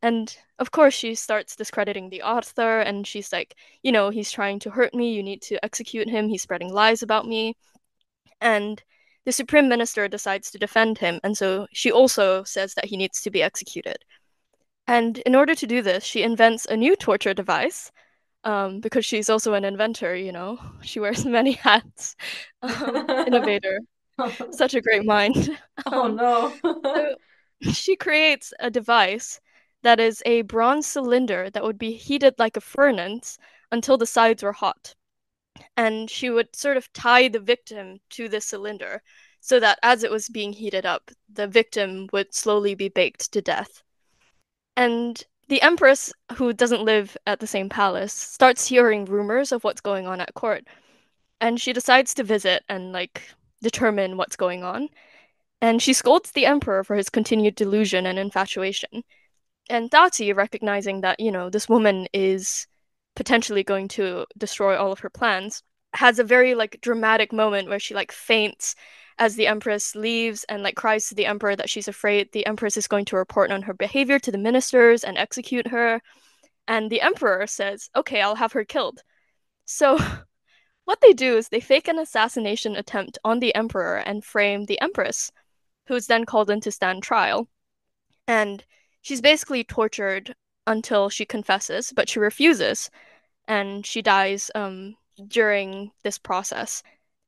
And of course, she starts discrediting the author, and she's like, he's trying to hurt me, you need to execute him, he's spreading lies about me. And the supreme minister decides to defend him, and so she also says that he needs to be executed. And in order to do this, she invents a new torture device because she's also an inventor, She wears many hats. Innovator. Such a great mind. Oh no. So she creates a device that is a bronze cylinder that would be heated like a furnace until the sides were hot. And she would sort of tie the victim to this cylinder so that as it was being heated up, the victim would slowly be baked to death. And the Empress, who doesn't live at the same palace, starts hearing rumors of what's going on at court. And she decides to visit and, determine what's going on. And she scolds the Emperor for his continued delusion and infatuation. And Dachi, recognizing that, this woman is potentially going to destroy all of her plans, has a very, dramatic moment where she, faints as the Empress leaves and cries to the Emperor that she's afraid the Empress is going to report on her behavior to the ministers and execute her. And the Emperor says, "Okay, I'll have her killed." So what they do is they fake an assassination attempt on the Emperor and frame the Empress, who is then called in to stand trial. And she's basically tortured until she confesses, but she refuses, and she dies during this process.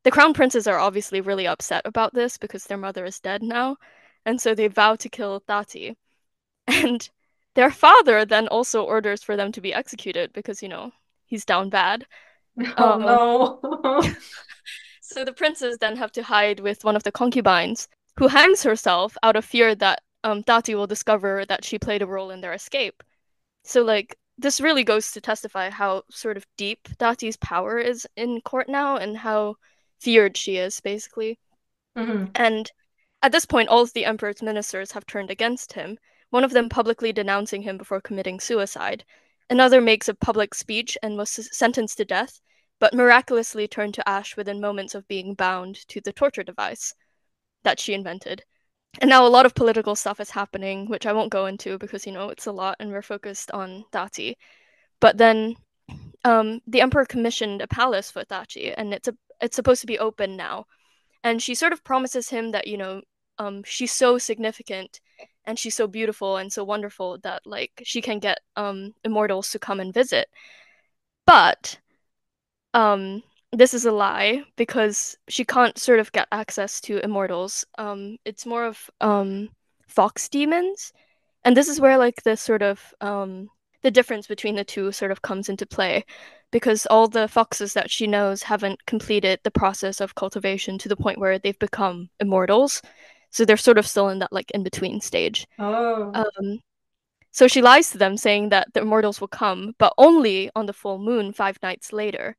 The crown princes are obviously really upset about this because their mother is dead now, and so they vow to kill Tati. And their father then also orders for them to be executed because, he's down bad. Oh no. So the princes then have to hide with one of the concubines, who hangs herself out of fear that Dati will discover that she played a role in their escape. So like this really goes to testify how sort of deep Dati's power is in court now and how feared she is, basically. Mhm. And at this point, all of the emperor's ministers have turned against him, one of them publicly denouncing him before committing suicide. Another makes a public speech and was sentenced to death, but miraculously turned to ash within moments of being bound to the torture device that she invented. And now a lot of political stuff is happening, which I won't go into because, it's a lot and we're focused on Dati. But then the emperor commissioned a palace for Dachi, and it's supposed to be open now. And she sort of promises him that she's so significant and she's so beautiful and so wonderful that like she can get immortals to come and visit. But this is a lie because she can't sort of get access to immortals. It's more of fox demons, and this is where like the sort of the difference between the two sort of comes into play, because all the foxes that she knows haven't completed the process of cultivation to the point where they've become immortals, so they're sort of still in that like in between stage. Oh. So she lies to them, saying that the immortals will come, but only on the full moon 5 nights later.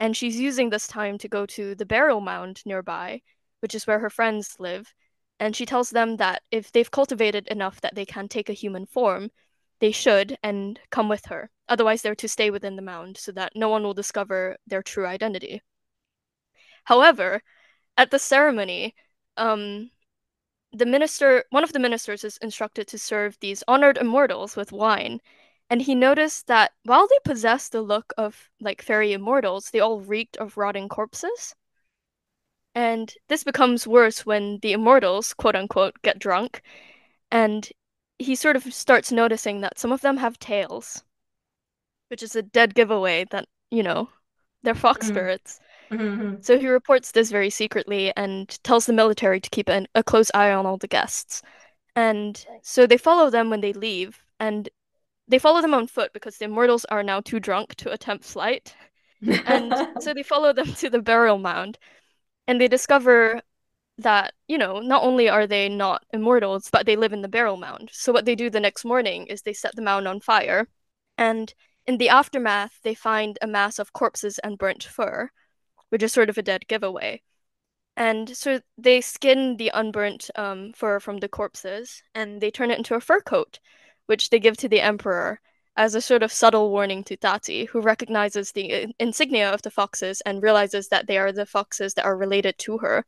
And she's using this time to go to the Barrel Mound nearby, which is where her friends live. And she tells them that if they've cultivated enough that they can take a human form, they should and come with her. Otherwise, they're to stay within the mound so that no one will discover their true identity. However, at the ceremony, one of the ministers is instructed to serve these honored immortals with wine, and he noticed that while they possessed the look of like fairy immortals, they all reeked of rotting corpses. And this becomes worse when the immortals, quote unquote, get drunk, and he sort of starts noticing that some of them have tails, which is a dead giveaway that, they're fox Mhm. spirits. Mhm. So he reports this very secretly and tells the military to keep a close eye on all the guests. And so they follow them when they leave, and they follow them on foot because the immortals are now too drunk to attempt flight. And so they follow them to the burial mound, and they discover that, not only are they not immortals, but they live in the burial mound. So what they do the next morning is they set the mound on fire, and in the aftermath, they find a mass of corpses and burnt fur, which is sort of a dead giveaway. And so they skin the unburnt fur from the corpses and they turn it into a fur coat, which they give to the emperor as a sort of subtle warning to Tati, who recognizes the insignia of the foxes and realizes that they are the foxes that are related to her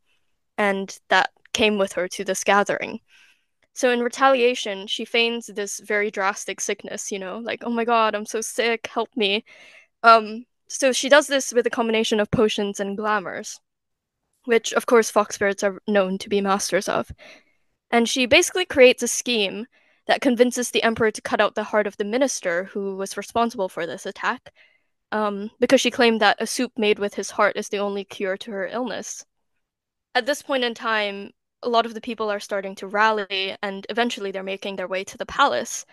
and that came with her to this gathering. So in retaliation, she feigns this very drastic sickness, like, oh my god, I'm so sick, help me. So she does this with a combination of potions and glamours, which of course fox spirits are known to be masters of. And she basically creates a scheme that convinces the emperor to cut out the heart of the minister who was responsible for this attack, because she claimed that a soup made with his heart is the only cure to her illness. At this point in time, a lot of the people are starting to rally, and eventually they're making their way to the palace.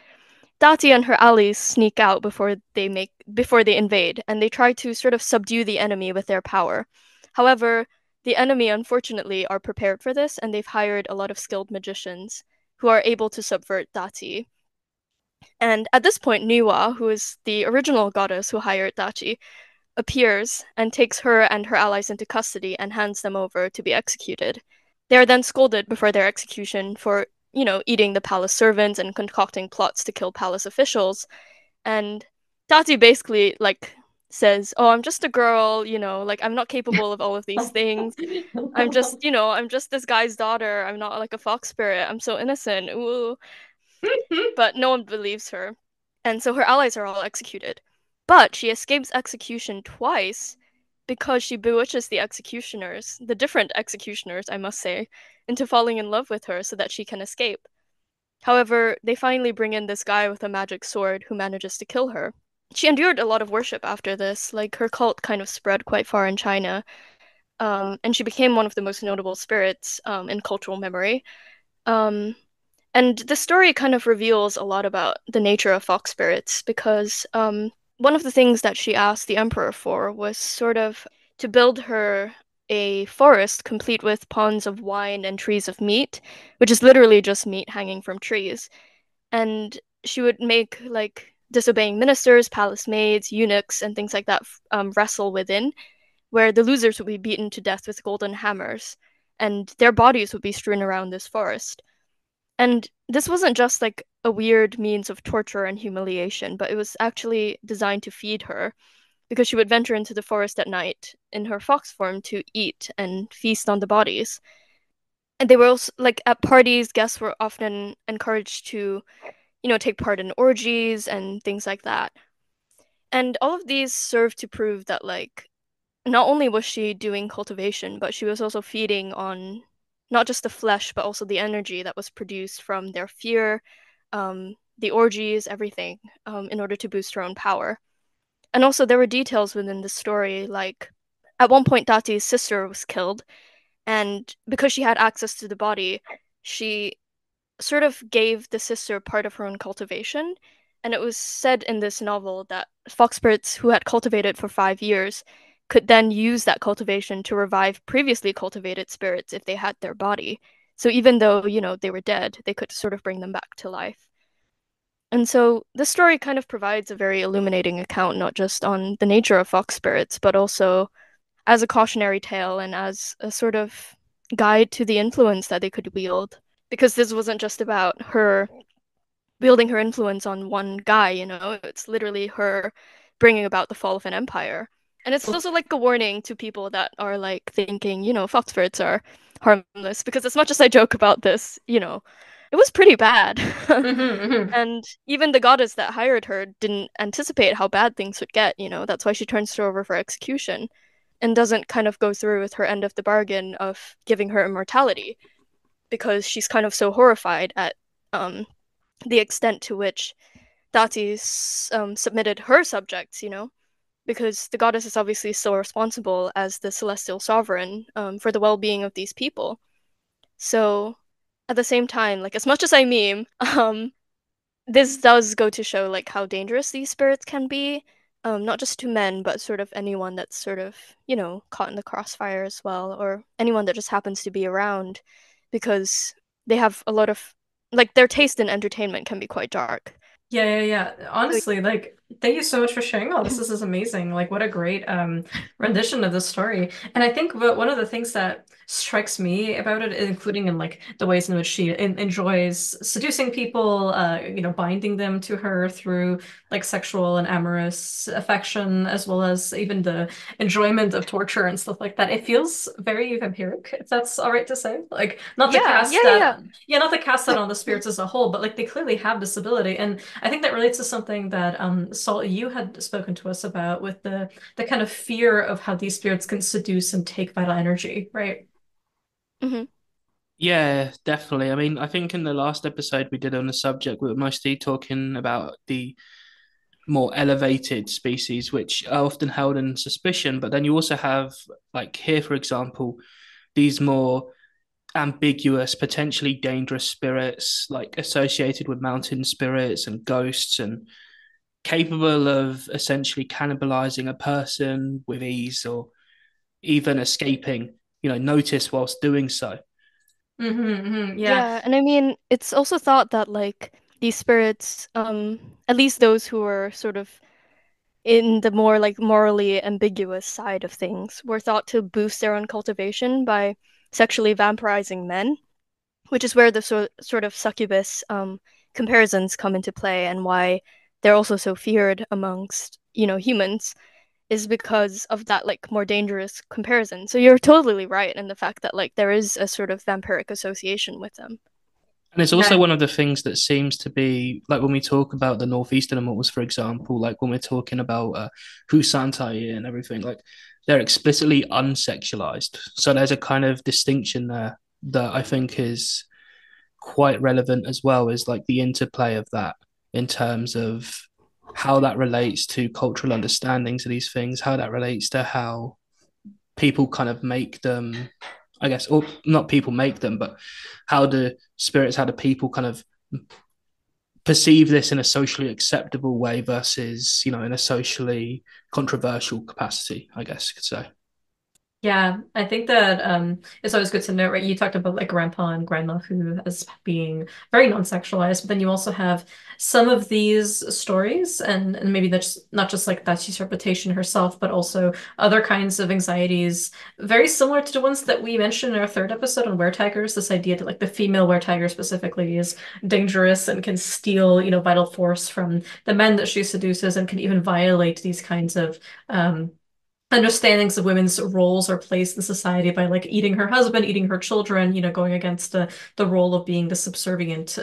Dati and her allies sneak out before they invade, and they try to sort of subdue the enemy with their power. However, the enemy unfortunately are prepared for this, and they've hired a lot of skilled magicians who are able to subvert Dati. And at this point, Niwa, who is the original goddess who hired Dachi, appears and takes her and her allies into custody and hands them over to be executed. They are then scolded before their execution for, eating the palace servants and concocting plots to kill palace officials. And Tati basically like says, "Oh, I'm just a girl, like I'm not capable of all of these things. I'm just this guy's daughter. I'm not like a fox spirit. I'm so innocent." Ooh. But no one believes her. And so her allies are all executed. But she escapes execution twice because she bewitches the executioners, the different executioners, I must say, into falling in love with her so that she can escape. However, they finally bring in this guy with a magic sword who manages to kill her. She endured a lot of worship after this, like her cult kind of spread quite far in China, and she became one of the most notable spirits in cultural memory. Um, and the story kind of reveals a lot about the nature of fox spirits because one of the things that she asked the emperor for was sort of to build her a forest complete with ponds of wine and trees of meat, which is literally just meat hanging from trees. And she would make like disobeying ministers, palace maids, eunuchs, and things like that wrestle within, where the losers would be beaten to death with golden hammers, and their bodies would be strewn around this forest. And this wasn't just like a weird means of torture and humiliation, but it was actually designed to feed her, because she would venture into the forest at night in her fox form to eat and feast on the bodies. And they were also like at parties, guests were often encouraged to, take part in orgies and things like that. And all of these served to prove that like not only was she doing cultivation, but she was also feeding on not just the flesh, but also the energy that was produced from their fear, the orgies, everything, in order to boost her own power. And also, there were details within the story, like at one point, Tati's sister was killed, and because she had access to the body, she sort of gave the sister part of her own cultivation. And it was said in this novel that fox spirits who had cultivated for 5 years could then use that cultivation to revive previously cultivated spirits if they had their body. So even though, they were dead, they could sort of bring them back to life. And so this story kind of provides a very illuminating account, not just on the nature of fox spirits, but also as a cautionary tale and as a sort of guide to the influence that they could wield. Because this wasn't just about her wielding her influence on one guy, it's literally her bringing about the fall of an empire. And it's also like a warning to people that are like thinking, fox spirits are harmless. Because as much as I joke about this, it was pretty bad. And even the goddess that hired her didn't anticipate how bad things would get, That's why she turns her over for execution and doesn't kind of go through with her end of the bargain of giving her immortality, because she's kind of so horrified at the extent to which Dati submitted her subjects, because the goddess is obviously still responsible as the celestial sovereign for the well-being of these people. So at the same time, like as much as I meme, this does go to show like how dangerous these spirits can be, not just to men, but sort of anyone that's sort of, caught in the crossfire as well, or anyone that just happens to be around, because they have a lot of like their taste in entertainment can be quite dark. Yeah. So, Honestly, like, thank you so much for sharing all this. This is amazing. Like, what a great rendition of the story. And I think one of the things that strikes me about it, including in like the ways in which she enjoys seducing people, binding them to her through like sexual and amorous affection, as well as even the enjoyment of torture and stuff like that. It feels very vampiric, if that's all right to say. Like, not the yeah, cast yeah, yeah, that, yeah, not the cast that on the spirits as a whole, but like they clearly have this ability. And I think that relates to something that Salt, you had spoken to us about with the kind of fear of how these spirits can seduce and take vital energy, right? hmm Yeah, definitely. I mean, I think in the last episode we did on the subject, we were mostly talking about the more elevated species, which are often held in suspicion. But then you also have, like here, for example, these more ambiguous, potentially dangerous spirits, like associated with mountain spirits and ghosts, and capable of essentially cannibalizing a person with ease, or even escaping, notice whilst doing so. Yeah. yeah. And I mean, it's also thought that like these spirits, at least those who are sort of in the more like morally ambiguous side of things, were thought to boost their own cultivation by sexually vampirizing men, which is where the sort of succubus comparisons come into play, and why they're also so feared amongst, humans, is because of that like more dangerous comparison. So you're totally right in the fact that like there is a sort of vampiric association with them. And it's also Yeah. one of the things that seems to be like when we talk about the northeastern immortals, for example, like when we're talking about Husantai and everything, like they're explicitly unsexualized. So there's a kind of distinction there that I think is quite relevant as well, is like the interplay of that in terms of how that relates to cultural understandings of these things, how that relates to how people kind of make them, I guess, or not people make them, but how do people kind of perceive this in a socially acceptable way versus, in a socially controversial capacity, I guess you could say. Yeah, I think that it's always good to note, right? You talked about like grandpa and grandma who as being very non-sexualized, but then you also have some of these stories and maybe that's not just like Dachi's reputation herself, but also other kinds of anxieties, very similar to the ones that we mentioned in our third episode on were-tigers, this idea that like the female were-tiger specifically is dangerous and can steal, vital force from the men that she seduces and can even violate these kinds of understandings of women's roles or place in society by like eating her husband, eating her children, going against the role of being the subservient,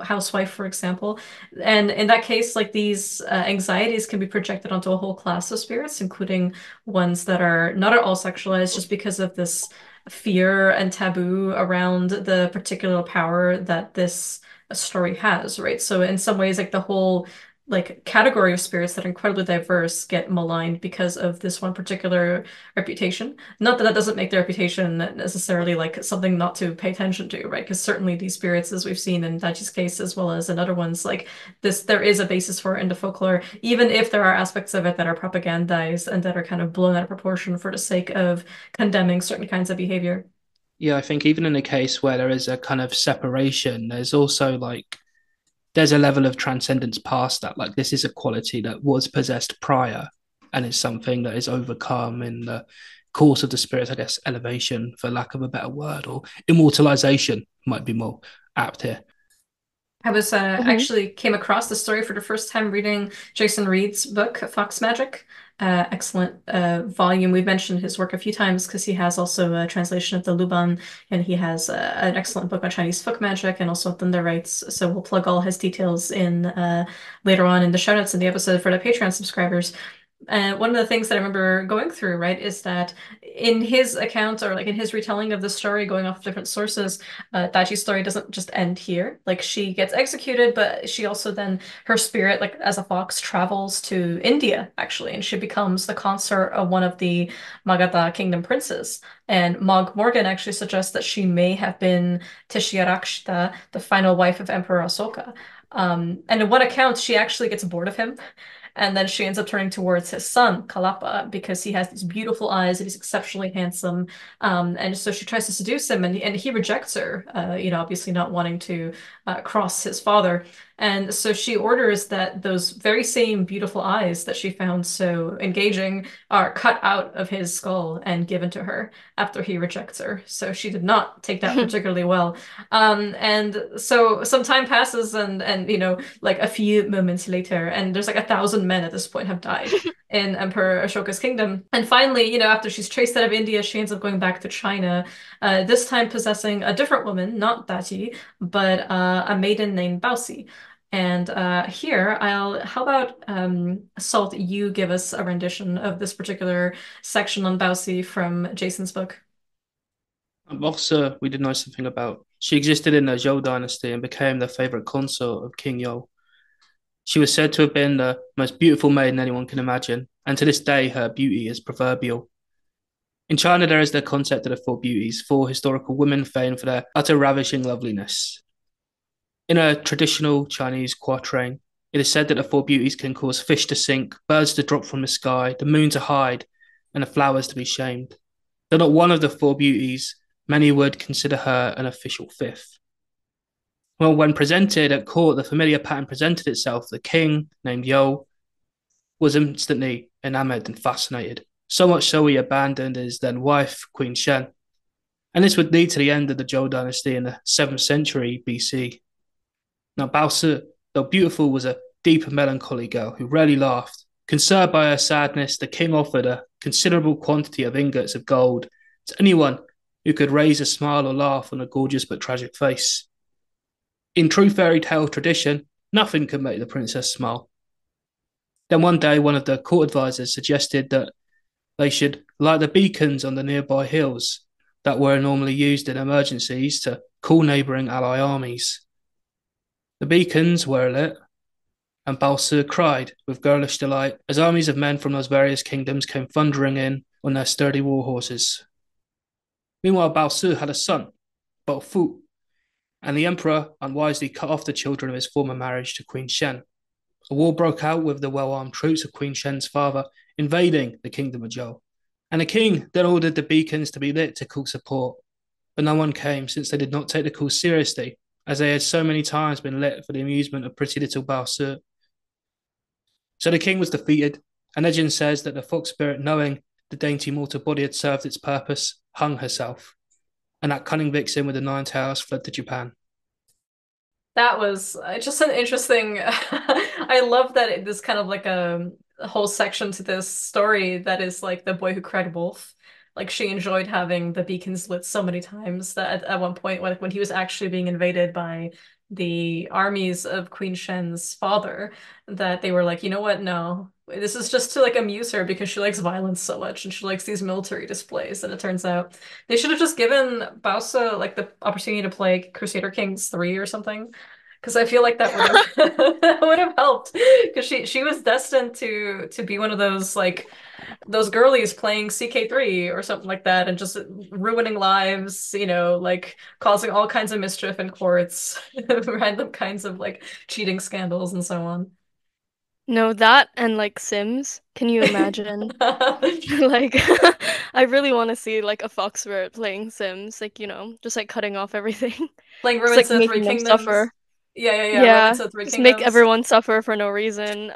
housewife, for example. And in that case, like these anxieties can be projected onto a whole class of spirits, including ones that are not at all sexualized just because of this fear and taboo around the particular power that this story has, right? So in some ways, like the whole like category of spirits that are incredibly diverse get maligned because of this one particular reputation. Not that that doesn't make their reputation necessarily like something not to pay attention to, right? Because certainly these spirits, as we've seen in Daji's case as well as in other ones, like this, there is a basis for it in the folklore, even if there are aspects of it that are propagandized and that are kind of blown out of proportion for the sake of condemning certain kinds of behavior. Yeah, I think even in a case where there is a kind of separation, there's also like there's a level of transcendence past that. Like this is a quality that was possessed prior, and it's something that is overcome in the course of the spirit. I guess elevation, for lack of a better word, or immortalization might be more apt here. I was Hmm. actually came across the story for the first time reading Jason Reed's book, Fox Magic. Excellent volume. We've mentioned his work a few times because he has also a translation of the Luban, and he has an excellent book on Chinese folk magic and also Thunder Rites. So we'll plug all his details in later on in the show notes in the episode for the Patreon subscribers. And one of the things that I remember going through, right, is that in his account or like in his retelling of the story, going off different sources, Dachi's story doesn't just end here. Like she gets executed, but she also then her spirit, like as a fox, travels to India actually, and she becomes the consort of one of the Magadha kingdom princes. And Mog Morgan actually suggests that she may have been Tishiyarakshita, the final wife of Emperor Asoka. And in one account, she actually gets bored of him and then she ends up turning towards his son, Kalapa, because he has these beautiful eyes and he's exceptionally handsome. And so she tries to seduce him and he rejects her, obviously not wanting to cross his father. And so she orders that those very same beautiful eyes that she found so engaging are cut out of his skull and given to her after he rejects her. So she did not take that particularly well. And so some time passes and like a few moments later, and there's like 1,000 men at this point have died in Emperor Ashoka's kingdom. And finally, after she's chased out of India, she ends up going back to China, this time possessing a different woman, not Daji, but a maiden named Baosi. And here, how about Salt, you give us a rendition of this particular section on Baosi from Jason's book? Also, we did know something about. She existed in the Zhou dynasty and became the favorite consort of King You. She was said to have been the most beautiful maiden anyone can imagine, and to this day, her beauty is proverbial. In China, there is the concept of the four beauties, four historical women famed for their utter ravishing loveliness. In a traditional Chinese quatrain, it is said that the four beauties can cause fish to sink, birds to drop from the sky, the moon to hide, and the flowers to be shamed. Though not one of the four beauties, many would consider her an official fifth. Well, when presented at court, the familiar pattern presented itself. The king, named Yo, was instantly enamored and fascinated. So much so he abandoned his then wife, Queen Shen. And this would lead to the end of the Zhou dynasty in the 7th century BC. Now, Baosi, though beautiful, was a deep and melancholy girl who rarely laughed. Concerned by her sadness, the king offered a considerable quantity of ingots of gold to anyone who could raise a smile or laugh on a gorgeous but tragic face. In true fairy tale tradition, nothing could make the princess smile. Then one day, one of the court advisors suggested that they should light the beacons on the nearby hills that were normally used in emergencies to call neighbouring ally armies. The beacons were lit, and Balsu cried with girlish delight as armies of men from those various kingdoms came thundering in on their sturdy war horses. Meanwhile, Balsu had a son, Baofu, and the emperor unwisely cut off the children of his former marriage to Queen Shen. A war broke out with the well-armed troops of Queen Shen's father invading the kingdom of Zhou. And the king then ordered the beacons to be lit to call support, but no one came since they did not take the call seriously, as they had so many times been lit for the amusement of pretty little Barsut. So the king was defeated, and legend says that the fox spirit, knowing the dainty mortal body had served its purpose, hung herself, and that cunning vixen with the 9 tails fled to Japan. That was just an interesting. I love that there's kind of like a whole section to this story that is like the boy who cried wolf. Like she enjoyed having the beacons lit so many times that at one point, when he was actually being invaded by the armies of Queen Shen's father, that they were like, you know what? No, this is just to like amuse her because she likes violence so much and she likes these military displays. And it turns out they should have just given Bausa like the opportunity to play Crusader Kings 3 or something. Because I feel like that would have that would have helped. Because she was destined to be one of those like those girlies playing CK3 or something like that and just ruining lives, like causing all kinds of mischief in courts, random kinds of like cheating scandals and so on. No, that and like Sims. Can you imagine? Like, I really want to see like a fox spirit playing Sims, like, just like cutting off everything. Playing Just Romance like of the Three making them Kingdoms. suffer. Yeah. Yeah, Romance of the Three just make Kingdoms. everyone suffer for no reason,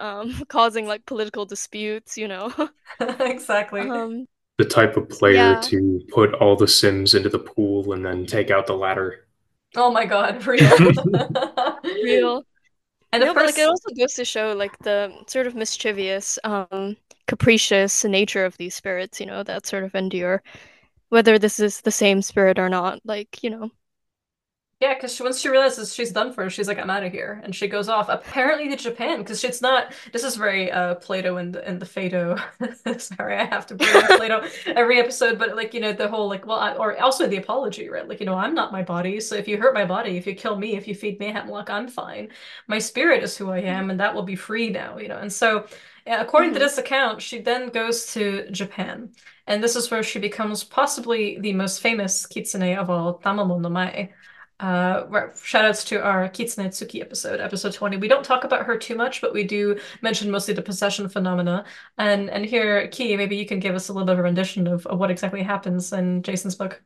causing like political disputes. Exactly. The type of player Yeah, to put all the Sims into the pool and then take out the ladder. Oh my God, real. real. And of But like it course, also goes to show like the sort of mischievous, capricious nature of these spirits, that sort of endure, whether this is the same spirit or not, like. yeah, because once she realizes she's done for, she's like, I'm out of here. And she goes off, apparently to Japan, because it's not, this is very Plato and the Phaedo. Sorry, I have to bring in Plato every episode, but like, the whole like, well, or also the apology, right? Like, I'm not my body. So if you hurt my body, if you kill me, if you feed me hemlock, I'm fine. My spirit is who I am, and that will be free now. And so, yeah, according to Hmm. this account, she then goes to Japan. And this is where she becomes possibly the most famous kitsune of all, Tamamo no Mae. Shout outs to our Kitsune Tsuki episode 20. We don't talk about her too much, but we do mention mostly the possession phenomena. And here, Ki, maybe you can give us a little bit of a rendition of what exactly happens in Jason's book.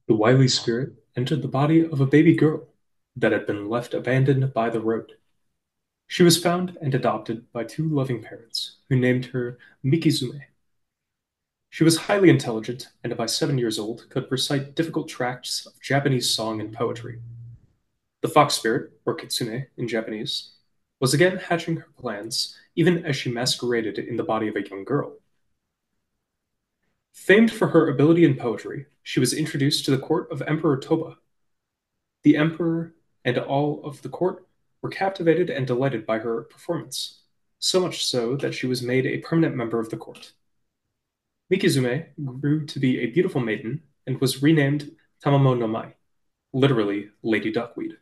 The wily spirit entered the body of a baby girl that had been left abandoned by the road. She was found and adopted by two loving parents who named her Mikizume. She was highly intelligent and by 7 years old could recite difficult tracts of Japanese song and poetry. The fox spirit, or kitsune in Japanese, was again hatching her plans even as she masqueraded in the body of a young girl. Famed for her ability in poetry, she was introduced to the court of Emperor Toba. The emperor and all of the court were captivated and delighted by her performance, so much so that she was made a permanent member of the court. Mikizume grew to be a beautiful maiden and was renamed Tamamo no Mai, literally Lady Duckweed.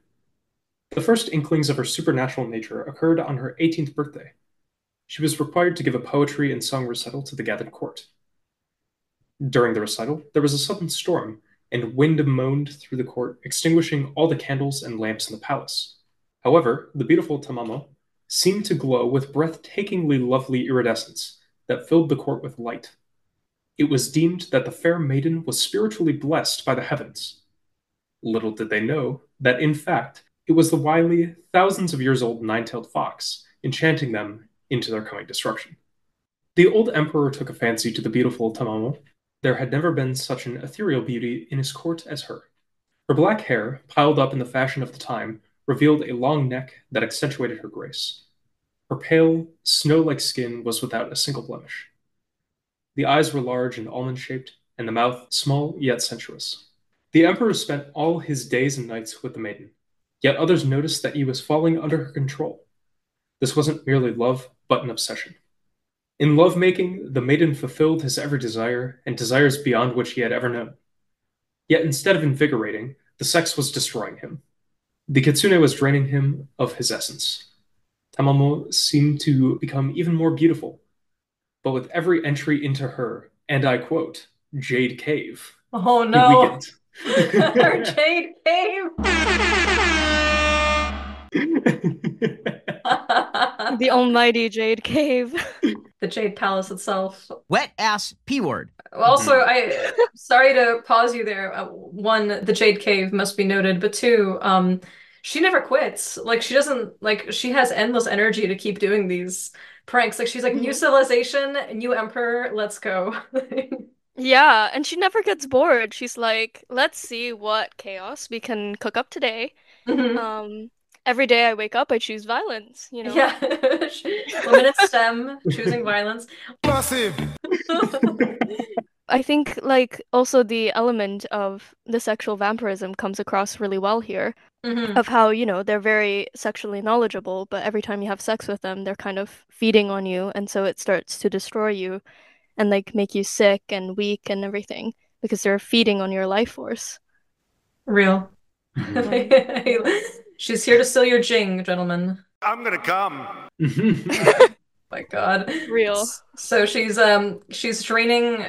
The first inklings of her supernatural nature occurred on her 18th birthday. She was required to give a poetry and song recital to the gathered court. During the recital, there was a sudden storm, and wind moaned through the court, extinguishing all the candles and lamps in the palace. However, the beautiful Tamamo seemed to glow with breathtakingly lovely iridescence that filled the court with light. It was deemed that the fair maiden was spiritually blessed by the heavens. Little did they know that, in fact, it was the wily, thousands of years old nine-tailed fox, enchanting them into their coming destruction. The old emperor took a fancy to the beautiful Tamamo. There had never been such an ethereal beauty in his court as her. Her black hair, piled up in the fashion of the time, revealed a long neck that accentuated her grace. Her pale, snow-like skin was without a single blemish. The eyes were large and almond-shaped, and the mouth small yet sensuous. The emperor spent all his days and nights with the maiden, yet others noticed that he was falling under her control. This wasn't merely love, but an obsession. In lovemaking, the maiden fulfilled his every desire, and desires beyond which he had ever known. Yet instead of invigorating, the sex was destroying him. The kitsune was draining him of his essence. Tamamo seemed to become even more beautiful, but with every entry into her, and I quote, Jade Cave, Oh he no. weakened. Her Jade Cave. The almighty Jade Cave. the Jade Palace itself. Wet ass P word. Also, I sorry to pause you there. One, the Jade Cave must be noted, but two, she never quits. Like she doesn't like she has endless energy to keep doing these pranks. Like she's like, new Mhm. civilization, new emperor, let's go. Yeah, and she never gets bored. She's like, let's see what chaos we can cook up today. Mhm. Um, every day I wake up, I choose violence, you know? Yeah. Limited stem, choosing violence. Massive. I think like also the element of the sexual vampirism comes across really well here, Hmm. of how, they're very sexually knowledgeable, but every time you have sex with them, they're kind of feeding on you, and so it starts to destroy you and like make you sick and weak and everything because they're feeding on your life force. Real. Um, yeah. She's here to steal your Jing, gentlemen. I'm gonna come. My God. Real. So she's draining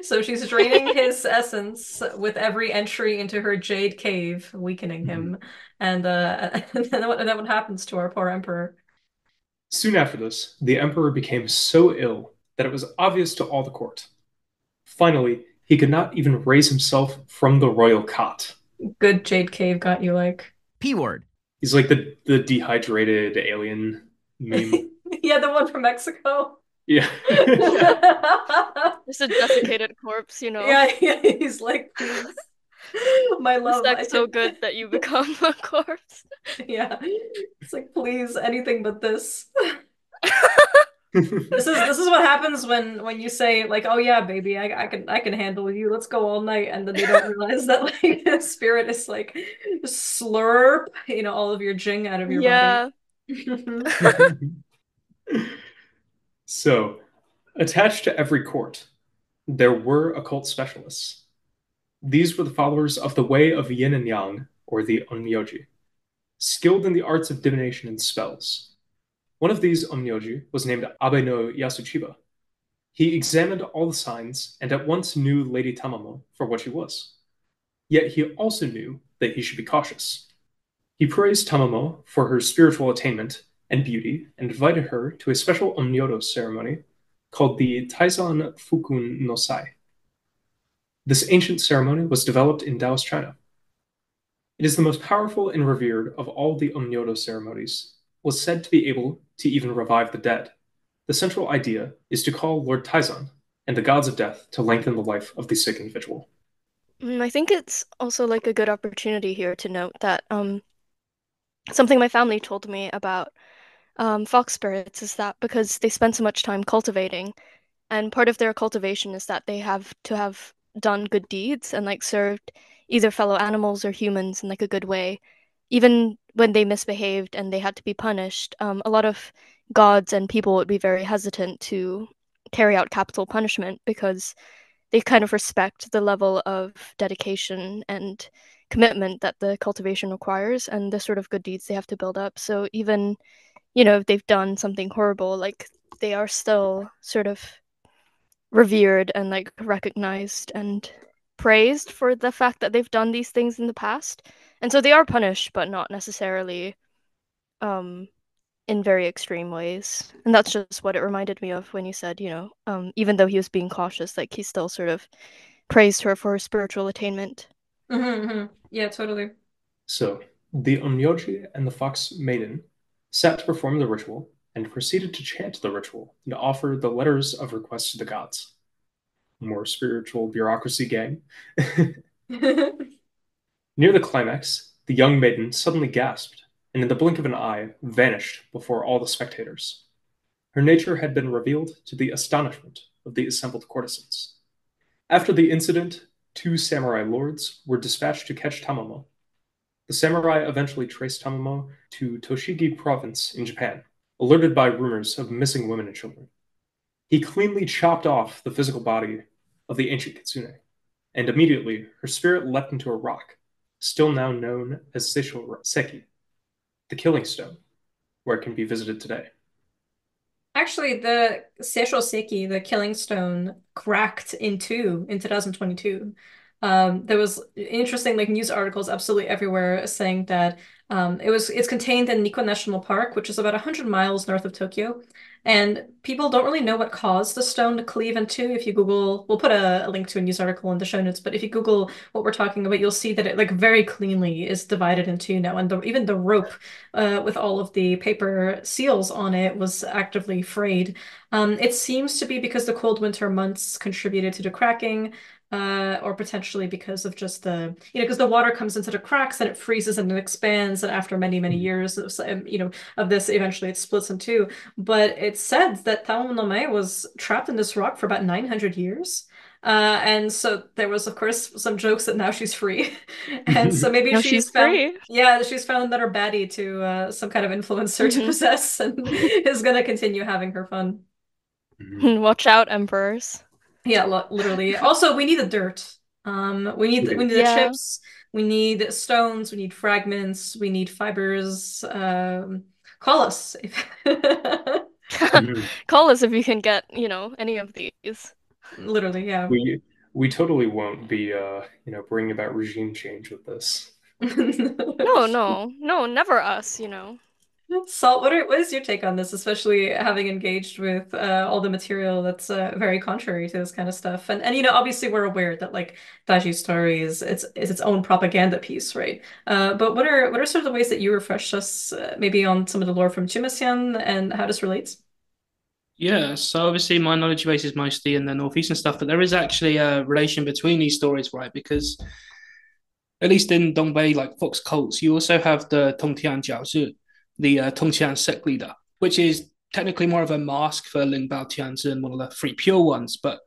so she's draining his essence with every entry into her jade cave, weakening him. And and then what happens to our poor emperor? Soon after this, the emperor became so ill that it was obvious to all the court. Finally, he could not even raise himself from the royal cot. Good jade cave got you like. P word. He's like the dehydrated alien meme. Yeah, the one from Mexico. Yeah. Yeah. Just a desiccated corpse, you know. Yeah, yeah, he's like, please, my The love, sex so good that you become a corpse. yeah. It's like, please, anything but this. This is what happens when you say like, oh yeah, baby, I can handle you. Let's go all night, and then they don't realize that like spirit is like slurp, all of your jing out of your body. Yeah. So, attached to every court, there were occult specialists. These were the followers of the way of yin and yang, or the onmyoji, skilled in the arts of divination and spells. One of these onmyoji was named Abe no Yasuchiba. He examined all the signs and at once knew Lady Tamamo for what she was. Yet he also knew that he should be cautious. He praised Tamamo for her spiritual attainment and beauty and invited her to a special Onmyodo ceremony called the Taizan Fukun no Sai. This ancient ceremony was developed in Taoist China. It is the most powerful and revered of all the Onmyodo ceremonies, was said to be able to even revive the dead. The central idea is to call Lord Taizan and the gods of death to lengthen the life of the sick individual. I think it's also like a good opportunity here to note that something my family told me about fox spirits is that because they spend so much time cultivating, and part of their cultivation is that they have to have done good deeds and like served either fellow animals or humans in like a good way. Even when they misbehaved and they had to be punished, a lot of gods and people would be very hesitant to carry out capital punishment because they kind of respect the level of dedication and commitment that the cultivation requires and the sort of good deeds they have to build up. So even, if they've done something horrible, like they are still sort of revered and like recognized and praised for the fact that they've done these things in the past. And so they are punished, but not necessarily um in very extreme ways. And that's just what it reminded me of when you said, even though he was being cautious, like he still sort of praised her for her spiritual attainment. Yeah, totally. So, the Onmyoji and the Fox Maiden sat to perform the ritual and proceeded to chant the ritual and offer the letters of request to the gods. More spiritual bureaucracy, gang. Near the climax, the young maiden suddenly gasped and, in the blink of an eye, vanished before all the spectators. Her nature had been revealed to the astonishment of the assembled courtesans. After the incident, two samurai lords were dispatched to catch Tamamo. The samurai eventually traced Tamamo to Tochigi province in Japan, alerted by rumors of missing women and children. He cleanly chopped off the physical body of the ancient Kitsune, and immediately her spirit leapt into a rock, still now known as Seisho Seki, the killing stone, where it can be visited today. Actually, the Seisho Seki, the Killing Stone, cracked in two in 2022. There was interesting like news articles absolutely everywhere saying that it's contained in Nikko National Park, which is about 100 miles north of Tokyo. And people don't really know what caused the stone to cleave in two. If you Google, we'll put a link to a news article in the show notes, but if you Google what we're talking about, you'll see that it like very cleanly is divided in two now. And even the rope with all of the paper seals on it was actively frayed. It seems to be because the cold winter months contributed to the cracking or potentially because of just because the water comes into the cracks and it freezes and it expands, and after many, many years of, of this, eventually it splits in two. But it said that Tao no Mae was trapped in this rock for about 900 years. And so there was, of course, some jokes that now she's free. And so maybe Now she's she's found, free. yeah, she's found another baddie to some kind of influencer to Hmm. possess and is gonna continue having her fun. Watch out, Emperors. Yeah, literally. Also, we need the dirt. We need the Yeah. chips. We need stones. We need fragments. We need fibers. Call us. Call us if you can get, any of these. Literally, yeah. We totally won't be bringing about regime change with this. No, no, no, never us. Salt, what is your take on this, especially having engaged with all the material that's very contrary to this kind of stuff? And obviously we're aware that like Daji's story is its own propaganda piece, right? But what are sort of the ways that you refresh us maybe on some of the lore from Chimasian and how this relates? Yeah, so obviously my knowledge base is mostly in the northeastern stuff, but there is actually a relation between these stories, right? Because at least in Dongbei, like Fox cults, you also have the Tongtian Jiaozhi, the Tongtian sect leader, which is technically more of a mask for Ling Bao Tianzhen, one of the three pure ones. But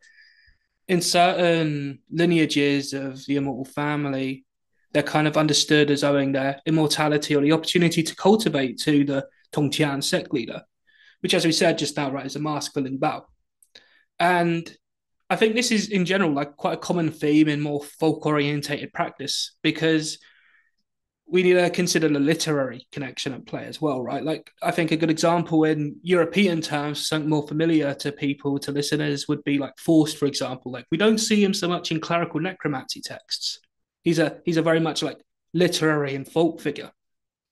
in certain lineages of the immortal family, they're kind of understood as owing their immortality or the opportunity to cultivate to the Tongtian sect leader, which, as we said just now, right, is a mask for Ling Bao. And I think this is in general like quite a common theme in more folk orientated practice because we need to consider the literary connection at play as well, right? Like I think a good example in European terms, something more familiar to people, to listeners, would be like Faust, for example. Like we don't see him so much in clerical necromancy texts. He's a very much like literary and folk figure.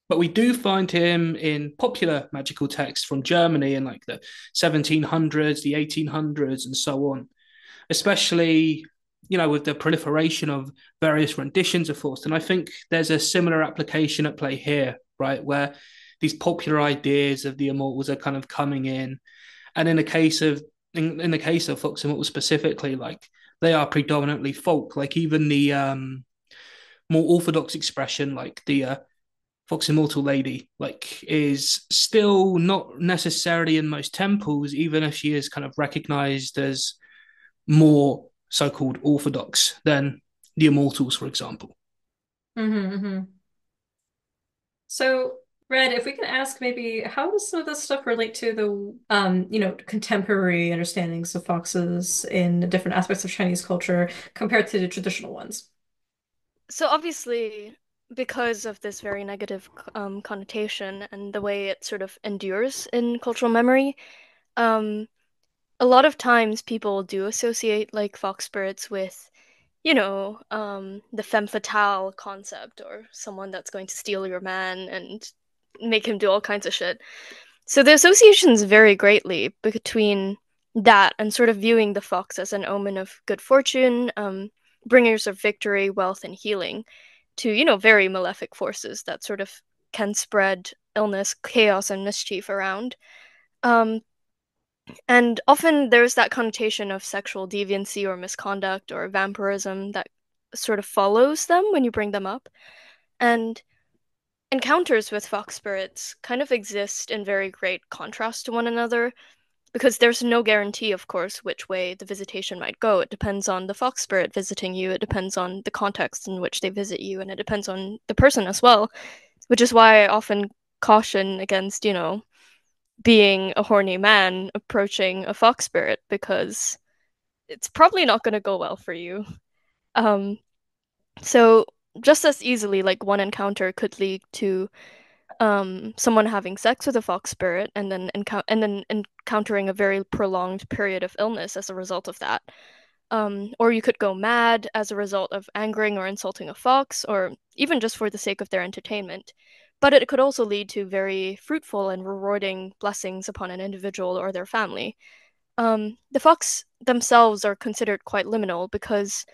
But we do find him in popular magical texts from Germany in like the 1700s, the 1800s, and so on, especially with the proliferation of various renditions of Faust. And I think there's a similar application at play here, right, where these popular ideas of the immortals are kind of coming in. And in the case of Fox Immortals specifically, like they are predominantly folk. Like even the more orthodox expression, like the Fox Immortal Lady, like is still not necessarily in most temples, even if she is kind of recognized as more so-called orthodox than the immortals, for example. Hmm. So, Red, if we can ask maybe how does some of this stuff relate to the contemporary understandings of foxes in different aspects of Chinese culture compared to the traditional ones? So obviously, because of this very negative connotation and the way it sort of endures in cultural memory, um, a lot of times people do associate like fox spirits with, the femme fatale concept or someone that's going to steal your man and make him do all kinds of shit. So the associations vary greatly between that and sort of viewing the fox as an omen of good fortune, bringers of victory, wealth, and healing, to, very malefic forces that sort of can spread illness, chaos, and mischief around. Um, and often there's that connotation of sexual deviancy or misconduct or vampirism that sort of follows them when you bring them up. And encounters with fox spirits kind of exist in very great contrast to one another because there's no guarantee, of course, which way the visitation might go. It depends on the fox spirit visiting you, it depends on the context in which they visit you, and it depends on the person as well, which is why I often caution against, being a horny man approaching a fox spirit because it's probably not going to go well for you. Um, so just as easily, like one encounter could lead to someone having sex with a fox spirit and then encountering a very prolonged period of illness as a result of that. Or you could go mad as a result of angering or insulting a fox, or even just for the sake of their entertainment. But it could also lead to very fruitful and rewarding blessings upon an individual or their family. The fox themselves are considered quite liminal because,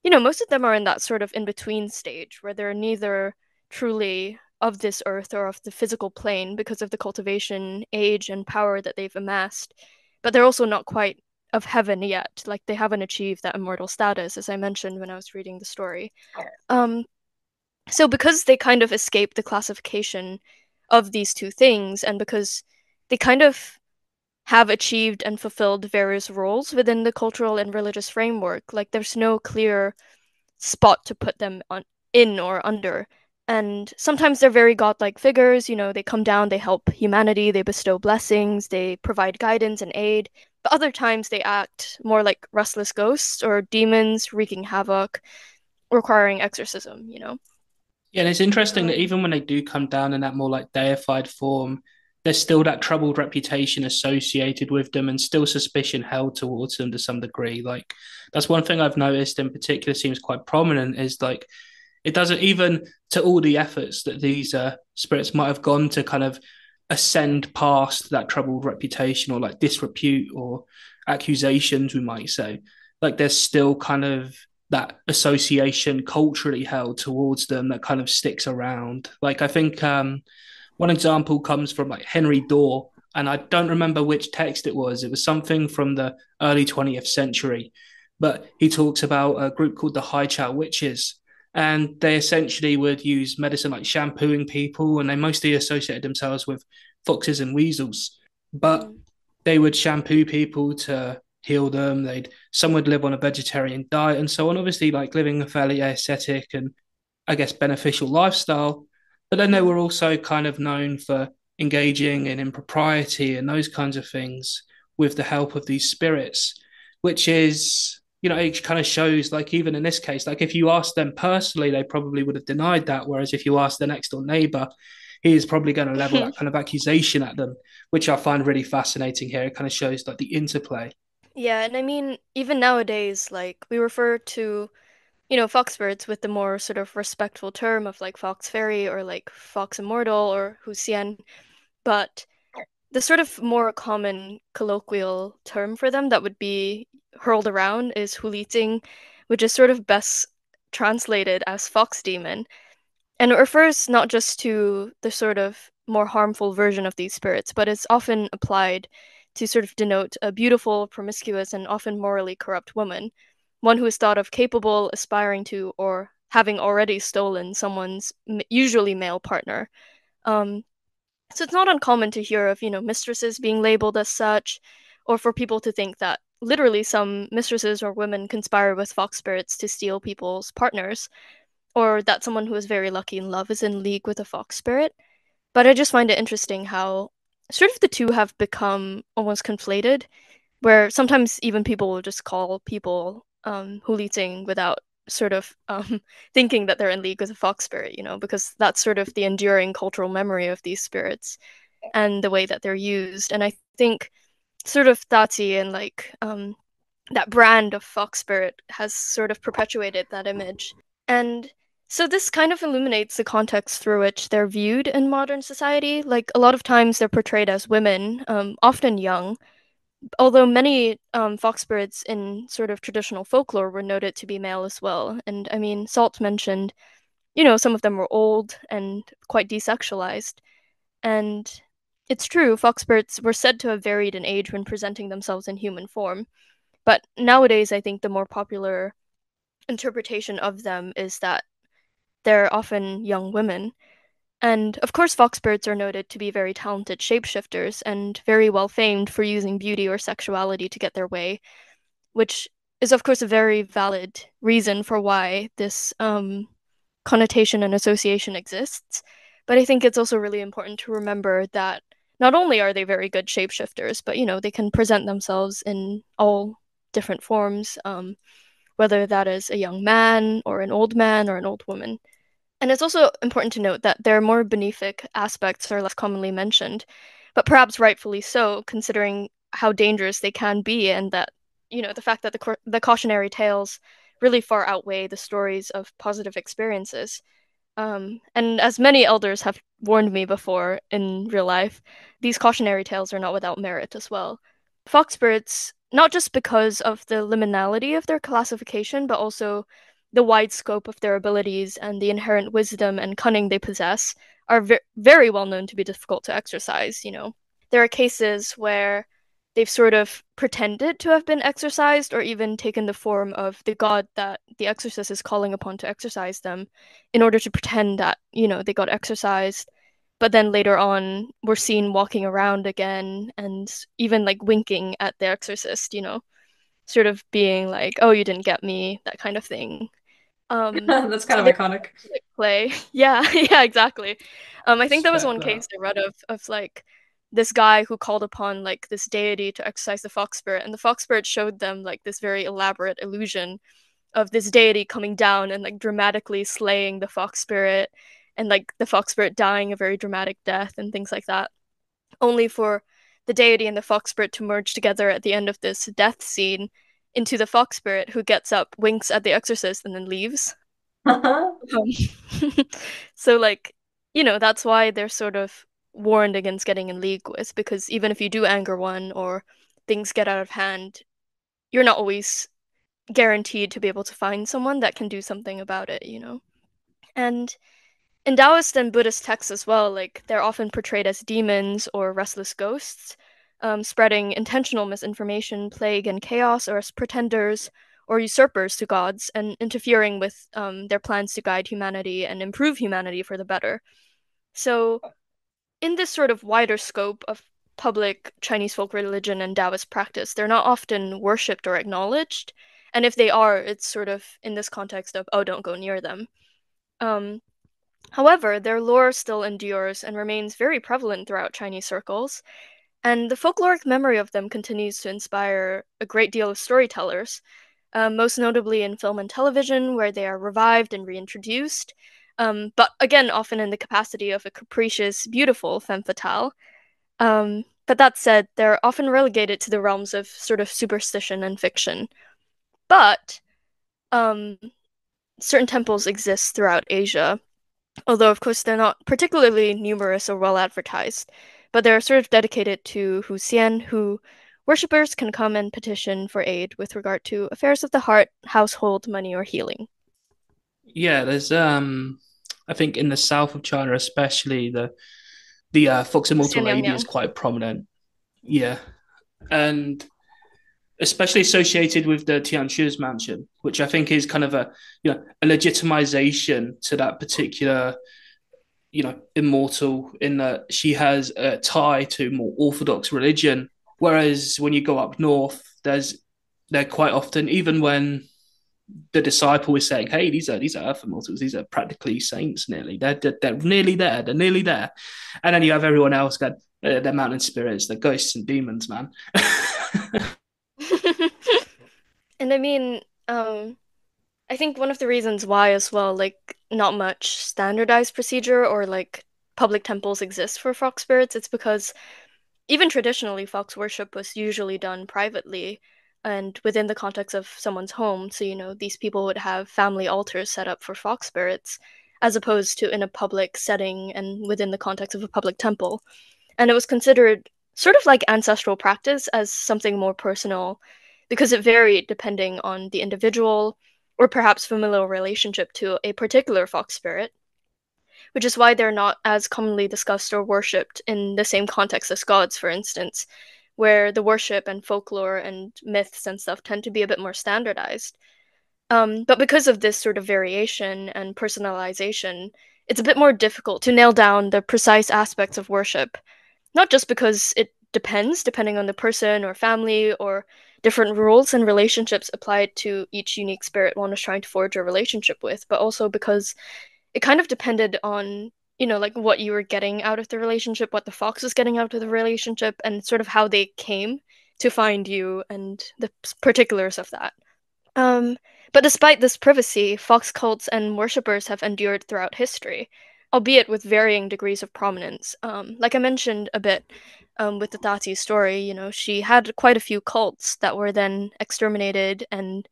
most of them are in that sort of in between stage where they're neither truly of this earth or of the physical plane because of the cultivation, age, and power that they've amassed, but they're also not quite of heaven yet. Like they haven't achieved that immortal status, as I mentioned when I was reading the story. Um, so because they kind of escape the classification of these two things, and because they kind of have achieved and fulfilled various roles within the cultural and religious framework, like there's no clear spot to put them on in or under. And sometimes they're very godlike figures, they come down, they help humanity, they bestow blessings, they provide guidance and aid. But other times they act more like restless ghosts or demons wreaking havoc, requiring exorcism. Yeah, and it's interesting that Um, even when they do come down in that more like deified form, there's still that troubled reputation associated with them and still suspicion held towards them to some degree. Like that's one thing I've noticed in particular seems quite prominent is like it doesn't even to all the efforts that these spirits might have gone to kind of ascend past that troubled reputation or like disrepute or accusations, we might say. Like there's still kind of that association culturally held towards them that kind of sticks around. Like I think one example comes from like Henry Dorr, and I don't remember which text it was. It was something from the early 20th century, but he talks about a group called the High Chow Witches, and they essentially would use medicine like shampooing people, and they mostly associated themselves with foxes and weasels. But mm, they would shampoo people to heal them. Some would live on a vegetarian diet and so on. Obviously, like living a fairly ascetic and I guess beneficial lifestyle. But then they mm, were also kind of known for engaging in impropriety and those kinds of things with the help of these spirits, which is, it kind of shows like even in this case, like if you asked them personally, they probably would have denied that. Whereas if you ask the next door neighbor, he is probably going to level that kind of accusation at them, which I find really fascinating here. It kind of shows like the interplay. yeah, and I mean, even nowadays, like we refer to, foxbirds with the more sort of respectful term of like fox fairy or like fox immortal or huxian, but the sort of more common colloquial term for them that would be hurled around is huliting, which is sort of best translated as fox demon. And it refers not just to the sort of more harmful version of these spirits, but it's often applied to sort of denote a beautiful, promiscuous, and often morally corrupt woman, one who is thought of capable, aspiring to, or having already stolen someone's usually male partner. Um, so it's not uncommon to hear of, mistresses being labeled as such, or for people to think that literally some mistresses or women conspire with fox spirits to steal people's partners, or that someone who is very lucky in love is in league with a fox spirit. But I just find it interesting how sort of the two have become almost conflated, where sometimes even people will just call people Huliting without sort of thinking that they're in league with a fox spirit, because that's sort of the enduring cultural memory of these spirits and the way that they're used. And I think sort of Daji and like that brand of fox spirit has sort of perpetuated that image. And so this kind of illuminates the context through which they're viewed in modern society. Like a lot of times they're portrayed as women, often young, although many fox spirits in sort of traditional folklore were noted to be male as well. And I mean, Salt mentioned, some of them were old and quite desexualized. And it's true, fox spirits were said to have varied in age when presenting themselves in human form. But nowadays, I think the more popular interpretation of them is that they're often young women. And of course, foxbirds are noted to be very talented shapeshifters and very well famed for using beauty or sexuality to get their way, which is, of course, a very valid reason for why this connotation and association exists. But I think it's also really important to remember that not only are they very good shapeshifters, but they can present themselves in all different forms, whether that is a young man or an old man or an old woman. And it's also important to note that their more benefic aspects are less commonly mentioned, but perhaps rightfully so, considering how dangerous they can be and that the fact that the cautionary tales really far outweigh the stories of positive experiences. And as many elders have warned me before in real life, these cautionary tales are not without merit as well. Fox spirits, not just because of the liminality of their classification, but also the wide scope of their abilities and the inherent wisdom and cunning they possess, are very well known to be difficult to exercise. There are cases where they've sort of pretended to have been exorcised or even taken the form of the god that the exorcist is calling upon to exorcise them in order to pretend that, they got exorcised. But then later on, we're seen walking around again and even like winking at the exorcist, sort of being like, oh, you didn't get me, that kind of thing. That's kind So of they iconic. play. Yeah, yeah, exactly. I think there was Respect one that. case I read of like this guy who called upon like this deity to exorcise the fox spirit, and the fox spirit showed them like this very elaborate illusion of this deity coming down and like dramatically slaying the fox spirit, and like the fox spirit dying a very dramatic death and things like that, only for the deity and the fox spirit to merge together at the end of this death scene into the fox spirit, who gets up, winks at the exorcist, and then leaves. So like, that's why they're sort of warned against getting in league with, because even if you do anger one or things get out of hand, you're not always guaranteed to be able to find someone that can do something about it. And in Taoist and Buddhist texts as well, like they're often portrayed as demons or restless ghosts, spreading intentional misinformation, plague, and chaos, or as pretenders or usurpers to gods, and interfering with their plans to guide humanity and improve humanity for the better. So, in this sort of wider scope of public Chinese folk religion and Taoist practice, they're not often worshipped or acknowledged. And if they are, it's sort of in this context of, oh, don't go near them. Um, However, their lore still endures and remains very prevalent throughout Chinese circles, and the folkloric memory of them continues to inspire a great deal of storytellers, most notably in film and television, where they are revived and reintroduced, but again, often in the capacity of a capricious, beautiful femme fatale. But that said, they're often relegated to the realms of sort of superstition and fiction. But um, certain temples exist throughout Asia, although of course they're not particularly numerous or well advertised, but they're sort of dedicated to Huxian, who worshippers can come and petition for aid with regard to affairs of the heart, household, money, or healing. Yeah, there's I think in the south of China especially the Fox Immortal Huxian Yang Lady Yang. is quite prominent. Yeah. And especially associated with the Tianshu's mansion, which I think is kind of a legitimization to that particular immortal, in that she has a tie to more orthodox religion. Whereas when you go up north, they're quite often, even when the disciple is saying, "Hey, these are earth immortals. These are practically saints. Nearly, they're nearly there. They're nearly there." And then you have everyone else going, "They're mountain spirits. They're ghosts and demons, man." And I mean, I think one of the reasons why as well, like not much standardized procedure or like public temples exist for fox spirits, it's because even traditionally, fox worship was usually done privately and within the context of someone's home. So, these people would have family altars set up for fox spirits, as opposed to in a public setting and within the context of a public temple. And it was considered sort of like ancestral practice as something more personal because it varied depending on the individual or perhaps familial relationship to a particular fox spirit, which is why they're not as commonly discussed or worshipped in the same context as gods, for instance, where the worship and folklore and myths and stuff tend to be a bit more standardized. But because of this sort of variation and personalization, it's a bit more difficult to nail down the precise aspects of worship, not just because it depends, depending on the person or family or different rules and relationships applied to each unique spirit one is trying to forge a relationship with, but also because it kind of depended on, like what you were getting out of the relationship, what the fox was getting out of the relationship, and sort of how they came to find you and the particulars of that. Um, but despite this privacy, fox cults and worshippers have endured throughout history. albeit with varying degrees of prominence. Like I mentioned a bit with the Tati story, she had quite a few cults that were then exterminated and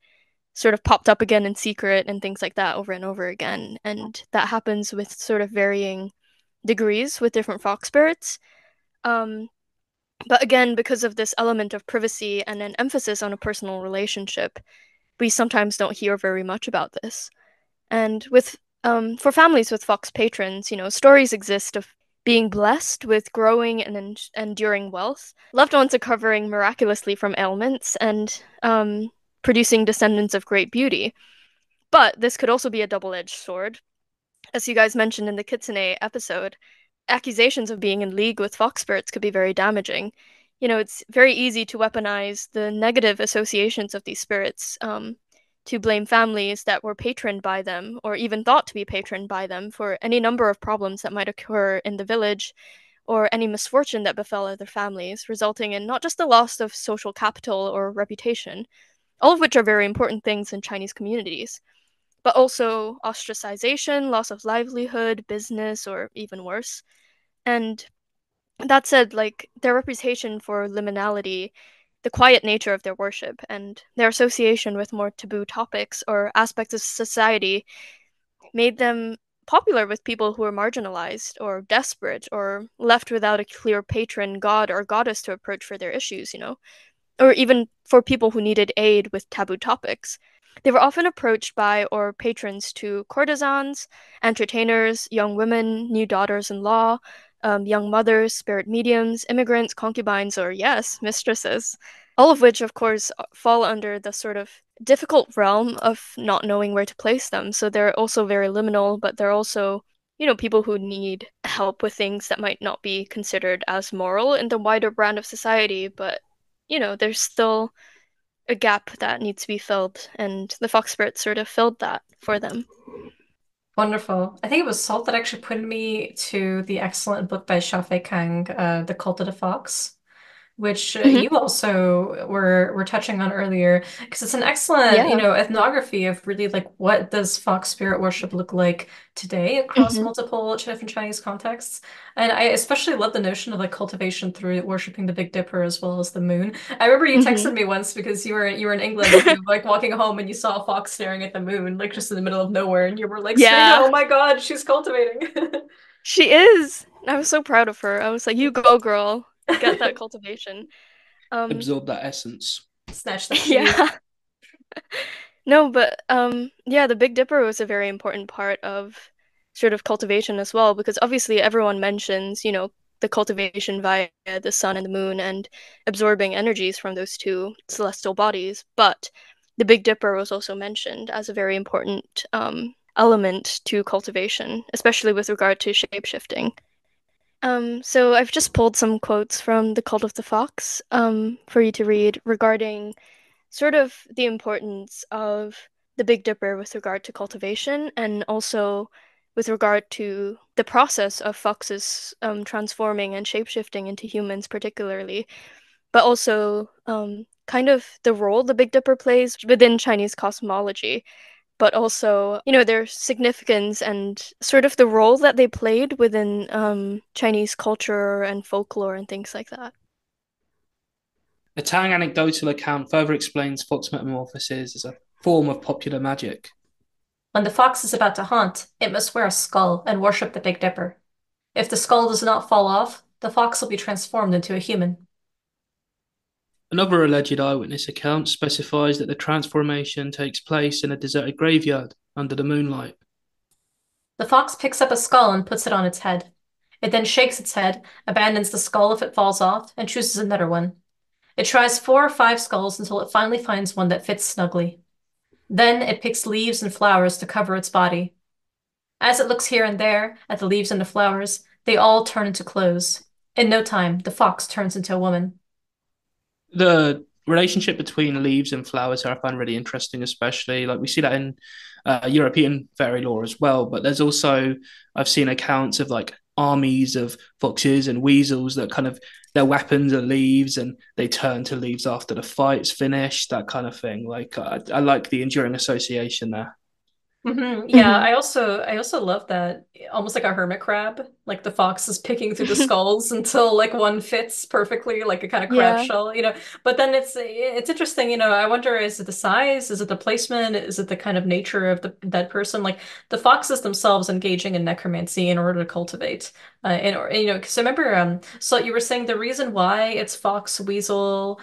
sort of popped up again in secret and things like that over and over again. And that happens with sort of varying degrees with different fox spirits. Um, but again, because of this element of privacy and an emphasis on a personal relationship, we sometimes don't hear very much about this. And for families with fox patrons, stories exist of being blessed with growing and enduring wealth, loved ones recovering miraculously from ailments, and producing descendants of great beauty. But this could also be a double-edged sword. As you guys mentioned in the Kitsune episode, accusations of being in league with fox spirits could be very damaging. It's very easy to weaponize the negative associations of these spirits, to blame families that were patroned by them, or even thought to be patroned by them, for any number of problems that might occur in the village, or any misfortune that befell other families, resulting in not just the loss of social capital or reputation, all of which are very important things in Chinese communities, but also ostracization, loss of livelihood, business, or even worse. And that said, like their reputation for liminality, the quiet nature of their worship, and their association with more taboo topics or aspects of society made them popular with people who were marginalized or desperate or left without a clear patron god or goddess to approach for their issues, or even for people who needed aid with taboo topics. They were often approached by or patrons to courtesans, entertainers, young women, new daughters in law, young mothers, spirit mediums, immigrants, concubines, or yes, mistresses. All of which, of course, fall under the sort of difficult realm of not knowing where to place them. So they're also very liminal, but they're also, people who need help with things that might not be considered as moral in the wider brand of society, but there's still a gap that needs to be filled, and the fox spirit sort of filled that for them. Wonderful. I think it was Salt that actually put me to the excellent book by Xiaofei Kang, The Cult of the Fox, which Mhm. you also were touching on earlier, because it's an excellent, Yeah. ethnography of really like what does fox spirit worship look like today across Mhm. multiple different Chinese contexts. And I especially love the notion of like cultivation through worshiping the Big Dipper as well as the moon. I remember you Mhm. texted me once because you were in England and you were like walking home and you saw a fox staring at the moon, like just in the middle of nowhere, and you were like saying, Yeah, "Oh my God, she's cultivating." she is. I was so proud of her. I was like, "You go, girl. Get that cultivation." Um, Absorb that essence. Snatch that cheese. yeah. No, but yeah, the Big Dipper was a very important part of sort of cultivation as well, because obviously everyone mentions, the cultivation via the sun and the moon and absorbing energies from those two celestial bodies. But the Big Dipper was also mentioned as a very important element to cultivation, especially with regard to shapeshifting. So I've just pulled some quotes from The Cult of the Fox for you to read regarding sort of the importance of the Big Dipper with regard to cultivation and also with regard to the process of foxes transforming and shapeshifting into humans, particularly, but also kind of the role the Big Dipper plays within Chinese cosmology, but also, their significance and sort of the role that they played within Chinese culture and folklore and things like that. A Tang anecdotal account further explains fox metamorphosis as a form of popular magic. When the fox is about to hunt, it must wear a skull and worship the Big Dipper. If the skull does not fall off, the fox will be transformed into a human. Another alleged eyewitness account specifies that the transformation takes place in a deserted graveyard under the moonlight. The fox picks up a skull and puts it on its head. It then shakes its head, abandons the skull if it falls off, and chooses another one. It tries 4 or 5 skulls until it finally finds one that fits snugly. Then it picks leaves and flowers to cover its body. As it looks here and there at the leaves and the flowers, they all turn into clothes. In no time, the fox turns into a woman. The relationship between leaves and flowers I find really interesting, especially like we see that in European fairy lore as well. But there's also I've seen accounts of like armies of foxes and weasels that kind of their weapons are leaves and they turn to leaves after the fight's finished, that kind of thing. Like I like the enduring association there. Yeah, I also love that almost like a hermit crab. Like the fox is picking through the skulls until like one fits perfectly, like a kind of crab Yeah. shell, you know. But then it's interesting, you know. I wonder, is it the size? Is it the placement? Is it the kind of nature of the that person? Like the foxes themselves engaging in necromancy in order to cultivate. And you know, because I remember, so you were saying the reason why it's fox, weasel,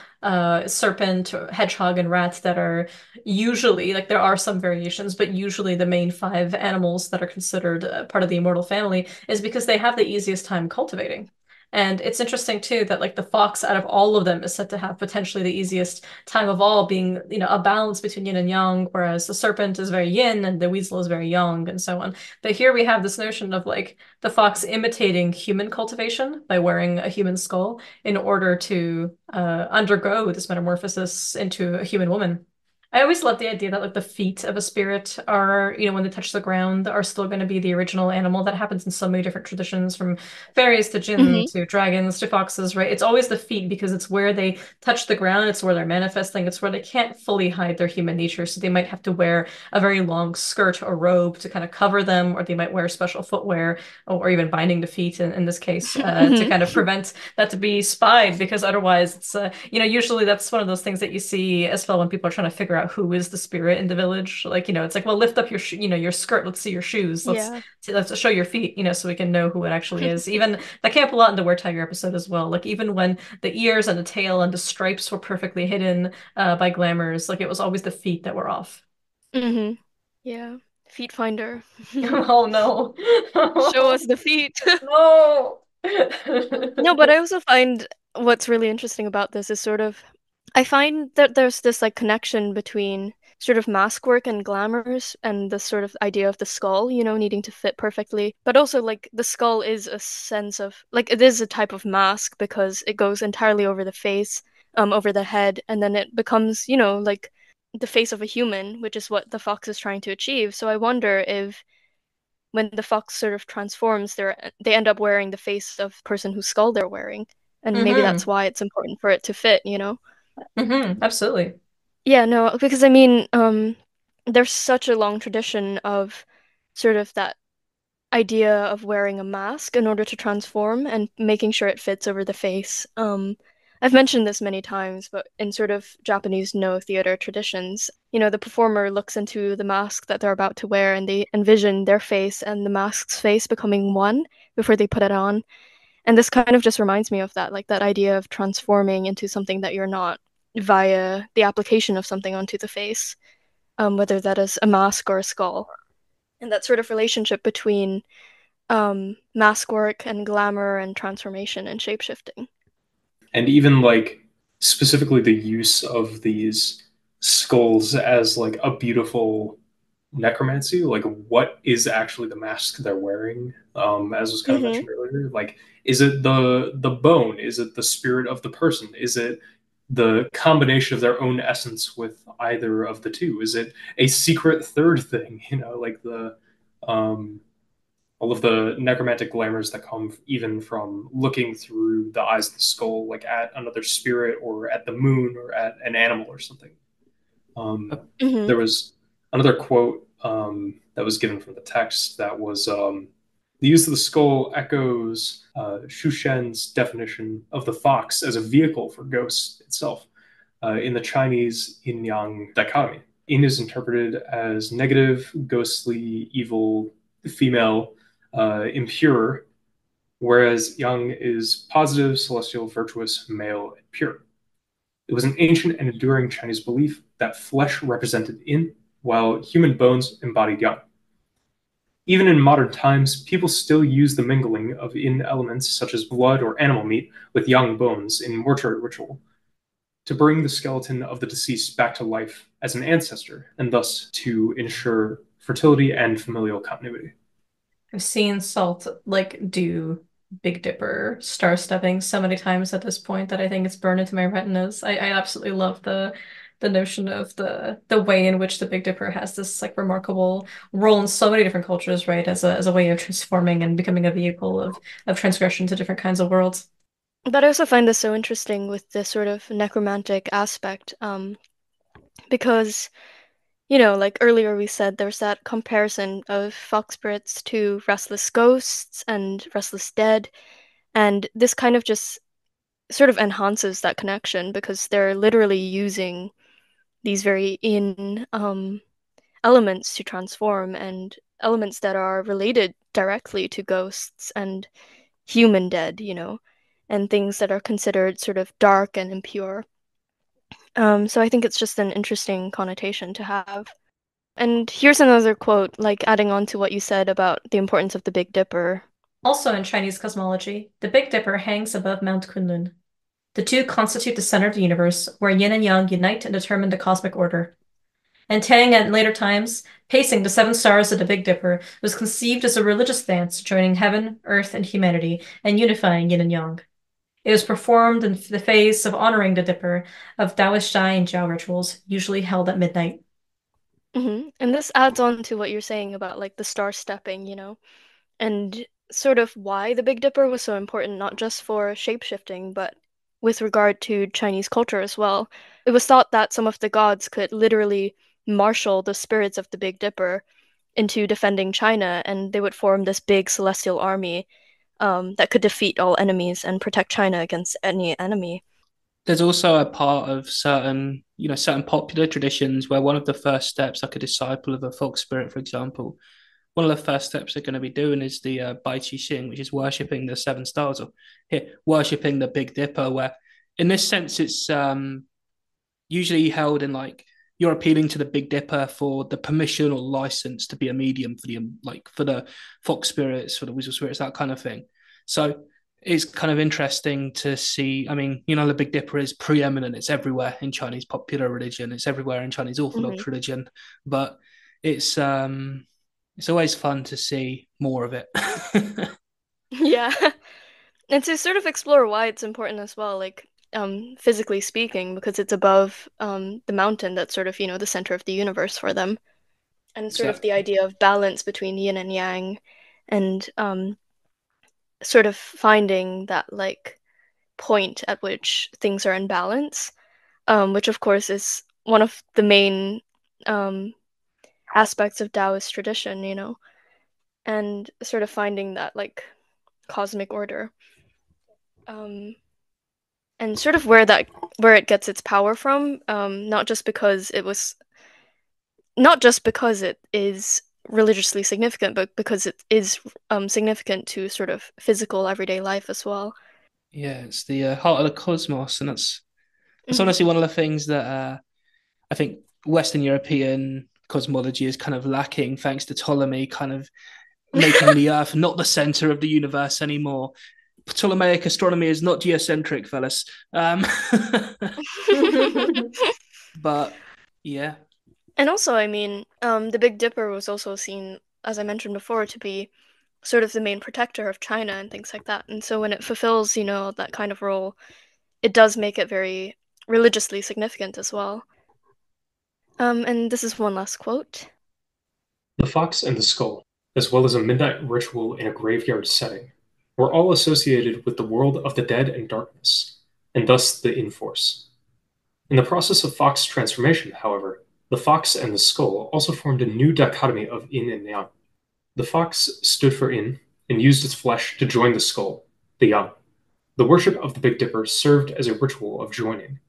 serpent, hedgehog, and rat that are usually, like there are some variations, but usually the main five animals that are considered part of the immortal family is because they have the easiest time cultivating. And it's interesting too that like the fox out of all of them is said to have potentially the easiest time of all, being, you know, a balance between yin and yang, whereas the serpent is very yin and the weasel is very yang and so on. But here we have this notion of like the fox imitating human cultivation by wearing a human skull in order to undergo this metamorphosis into a human woman. I always love the idea that like the feet of a spirit are, you know, when they touch the ground, are still going to be the original animal. That happens in so many different traditions, from fairies to jinn Hmm. to dragons to foxes, right? It's always the feet because it's where they touch the ground, it's where they're manifesting, it's where they can't fully hide their human nature. So they might have to wear a very long skirt or robe to kind of cover them, or they might wear special footwear or even binding the feet in this case, to kind of prevent that to be spied, because otherwise it's you know, usually that's one of those things that you see as well when people are trying to figure out who is the spirit in the village. Like, you know, it's like, well, lift up your you know, your skirt, let's see your shoes, Yeah. let's show your feet, you know, so we can know who it actually is. Even that came up a lot in the Were Tiger episode as well. Like even when the ears and the tail and the stripes were perfectly hidden by glamours, like it was always the feet that were off. Hmm. Yeah. Feet finder. Oh no. Show us the feet. No. No, but I also find what's really interesting about this is sort of I find that there's this like connection between sort of mask work and glamours and the sort of idea of the skull, you know, needing to fit perfectly. But also like the skull is a sense of like it is a type of mask because it goes entirely over the face, over the head, and then it becomes, you know, like the face of a human, which is what the fox is trying to achieve. So I wonder if when the fox sort of transforms, they end up wearing the face of the person whose skull they're wearing, and maybe that's Hmm. why it's important for it to fit, you know? Absolutely. Yeah, no, because I mean, there's such a long tradition of sort of that idea of wearing a mask in order to transform and making sure it fits over the face. I've mentioned this many times, but in sort of Japanese no theater traditions, you know, the performer looks into the mask that they're about to wear and they envision their face and the mask's face becoming one before they put it on. And this kind of just reminds me of that, like that idea of transforming into something that you're not via the application of something onto the face, whether that is a mask or a skull. And that sort of relationship between mask work and glamour and transformation and shapeshifting. And even like specifically the use of these skulls as like a beautiful necromancy, like what is actually the mask they're wearing, as was kind of Hmm. mentioned earlier. Like is it the bone, is it the spirit of the person, is it the combination of their own essence with either of the two, is it a secret third thing, you know, like the um all of the necromantic glamours that come even from looking through the eyes of the skull, like at another spirit or at the moon or at an animal or something. Um, Hmm. there was another quote that was given from the text that was the use of the skull echoes Shu Shen's definition of the fox as a vehicle for ghosts itself in the Chinese yin yang dichotomy. Yin is interpreted as negative, ghostly, evil, female, impure, whereas yang is positive, celestial, virtuous, male, and pure. It was an ancient and enduring Chinese belief that flesh represented yin, while human bones embodied yang. Even in modern times, people still use the mingling of yin elements such as blood or animal meat with yang bones in mortuary ritual to bring the skeleton of the deceased back to life as an ancestor, and thus to ensure fertility and familial continuity. I've seen Salt like do Big Dipper star stepping so many times at this point that I think it's burned into my retinas. I absolutely love the notion of the way in which the Big Dipper has this like remarkable role in so many different cultures, right? As a way of transforming and becoming a vehicle of transgression to different kinds of worlds. But I also find this so interesting with this sort of necromantic aspect, because like earlier we said there's that comparison of fox spirits to restless ghosts and restless dead, and this kind of just sort of enhances that connection because they're literally using these very in elements to transform and elements that are related directly to ghosts and human dead, and things that are considered sort of dark and impure. So I think it's just an interesting connotation to have. And here's another quote, like adding on to what you said about the importance of the Big Dipper. Also in Chinese cosmology, the Big Dipper hangs above Mount Kunlun. The two constitute the center of the universe, where yin and yang unite and determine the cosmic order. And Tang, at later times, pacing the seven stars of the Big Dipper, was conceived as a religious dance joining heaven, earth, and humanity, and unifying yin and yang. It was performed in the phase of honoring the Dipper of Taoist Zhai and Jiao rituals, usually held at midnight. And this adds on to what you're saying about like the star stepping, and sort of why the Big Dipper was so important, not just for shapeshifting, but with regard to Chinese culture as well. It was thought that some of the gods could literally marshal the spirits of the Big Dipper into defending China, and they would form this big celestial army that could defeat all enemies and protect China against any enemy. There's also a part of certain popular traditions where one of the first steps, like a disciple of a folk spirit, for example, one of the first steps they're going to be doing is the Bai Chi Xing, which is worshipping the seven stars, or here, worshipping the Big Dipper, where in this sense it's usually held in like you're appealing to the Big Dipper for the permission or license to be a medium for the fox spirits, for the weasel spirits, that kind of thing. So it's kind of interesting to see. I mean, the Big Dipper is preeminent. It's everywhere in Chinese popular religion. It's everywhere in Chinese Orthodox religion. But it's always fun to see more of it. Yeah. And to sort of explore why it's important as well, like physically speaking, because it's above the mountain that's sort of, the center of the universe for them. And sort of the idea of balance between yin and yang, and sort of finding that like point at which things are in balance, which of course is one of the main aspects of Taoist tradition, and sort of finding that like cosmic order. And sort of where it gets its power from, not just because it is religiously significant, but because it is significant to sort of physical everyday life as well. Yeah, it's the heart of the cosmos, and that's honestly one of the things that I think Western European cosmology is kind of lacking, thanks to Ptolemy kind of making the Earth not the center of the universe anymore. Ptolemaic astronomy is not geocentric, fellas. But yeah. And also, I mean, the Big Dipper was also seen, as I mentioned before, to be sort of the main protector of China and things like that. And so when it fulfills, that kind of role, it does make it very religiously significant as well. And this is one last quote. The fox and the skull, as well as a midnight ritual in a graveyard setting, were all associated with the world of the dead and darkness, and thus the in-force. In the process of fox transformation, however, the fox and the skull also formed a new dichotomy of yin and yang. The fox stood for yin and used its flesh to join the skull, the yang. The worship of the Big Dipper served as a ritual of joining,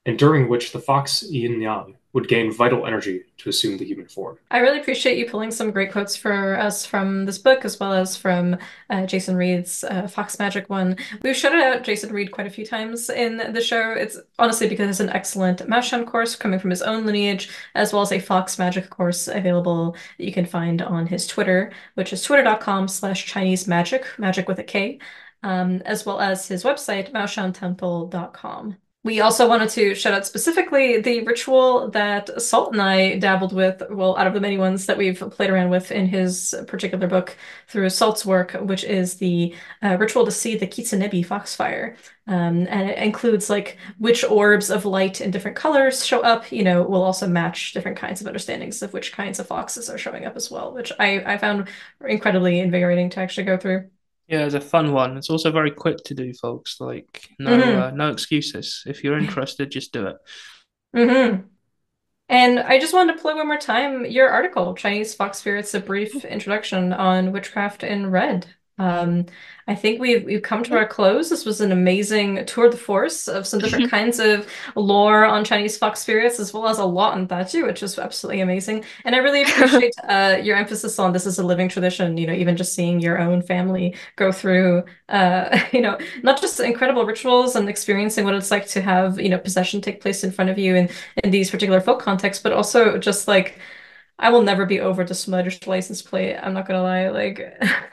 and during which the fox yin yang would gain vital energy to assume the human form. I really appreciate you pulling some great quotes for us from this book, as well as from Jason Reed's Fox Magic one. We've shouted out Jason Reed quite a few times in the show. It's honestly because it's an excellent Mashon course coming from his own lineage, as well as a Fox Magic course available that you can find on his Twitter, which is twitter.com/Chinese magic, magic with a K, as well as his website, maoshontemple.com. We also wanted to shout out specifically the ritual that Salt and I dabbled with, well, out of the many ones that we've played around with in his particular book through Salt's work, which is the ritual to see the Kitsune foxfire. And it includes like which orbs of light in different colors show up, will also match different kinds of understandings of which kinds of foxes are showing up as well, which I found incredibly invigorating to actually go through. Yeah, it's a fun one. It's also very quick to do, folks. Like no excuses. If you're interested, just do it. And I just wanted to plug one more time your article, Chinese Fox Spirits, a brief introduction on witchcraft in red. Um, I think we've come to our close. This was an amazing tour de force of some different kinds of lore on Chinese fox spirits, as well as a lot on Daji, which is absolutely amazing. And I really appreciate your emphasis on this as a living tradition. Even just seeing your own family go through, not just incredible rituals and experiencing what it's like to have, possession take place in front of you in these particular folk contexts, but also just like I will never be over the smudged license plate. I'm not gonna lie, like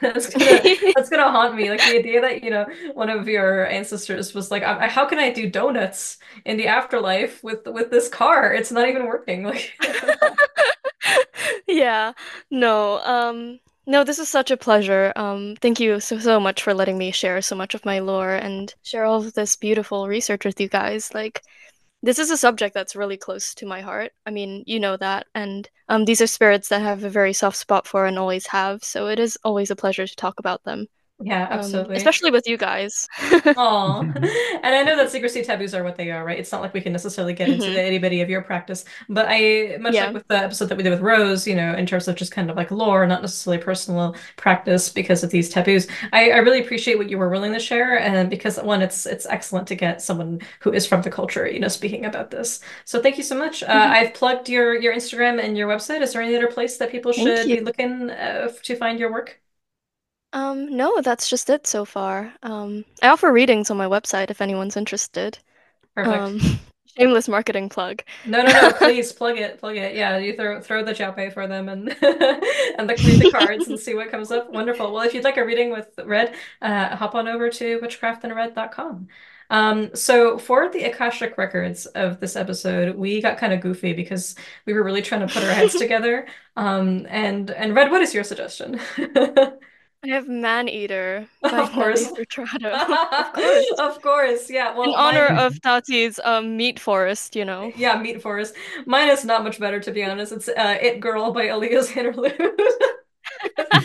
that's gonna haunt me. Like the idea that one of your ancestors was like, "How can I do donuts in the afterlife with this car? It's not even working." Like, Yeah. No. No, this is such a pleasure. Thank you so much for letting me share so much of my lore and share all of this beautiful research with you guys. Like, this is a subject that's really close to my heart. I mean, you know that, and these are spirits that I have a very soft spot for and always have. So it is always a pleasure to talk about them, yeah, absolutely. especially with you guys. Aw. And I know that secrecy taboos are what they are, right? It's not like we can necessarily get into the Hmm. itty-bitty of your practice. But much like Yeah. with the episode that we did with Rose, in terms of just kind of like lore, not necessarily personal practice because of these taboos, I really appreciate what you were willing to share. And because one, it's excellent to get someone who is from the culture, speaking about this. So thank you so much. Mhm. I've plugged your Instagram and your website. Is there any other place that people Thank should you. be looking to find your work? No, that's just it so far. I offer readings on my website if anyone's interested. Perfect. Um, Shameless marketing plug. No, no, no, please plug it, plug it. Yeah, you throw the Jiaopei for them and and read the cards and see what comes up. Wonderful. Well, if you'd like a reading with Red, hop on over to witchcraftinred.com. So for the Akashic records of this episode, we got kind of goofy because we were really trying to put our heads together. And Red, what is your suggestion? I have Man-Eater by Of Nelly course. Furtado. Of course. Of course. Yeah, In well, honor mine. of Tati's meat forest, you know. Yeah, Meat Forest. Mine is not much better, to be honest. It's It Girl by Elias Interlude.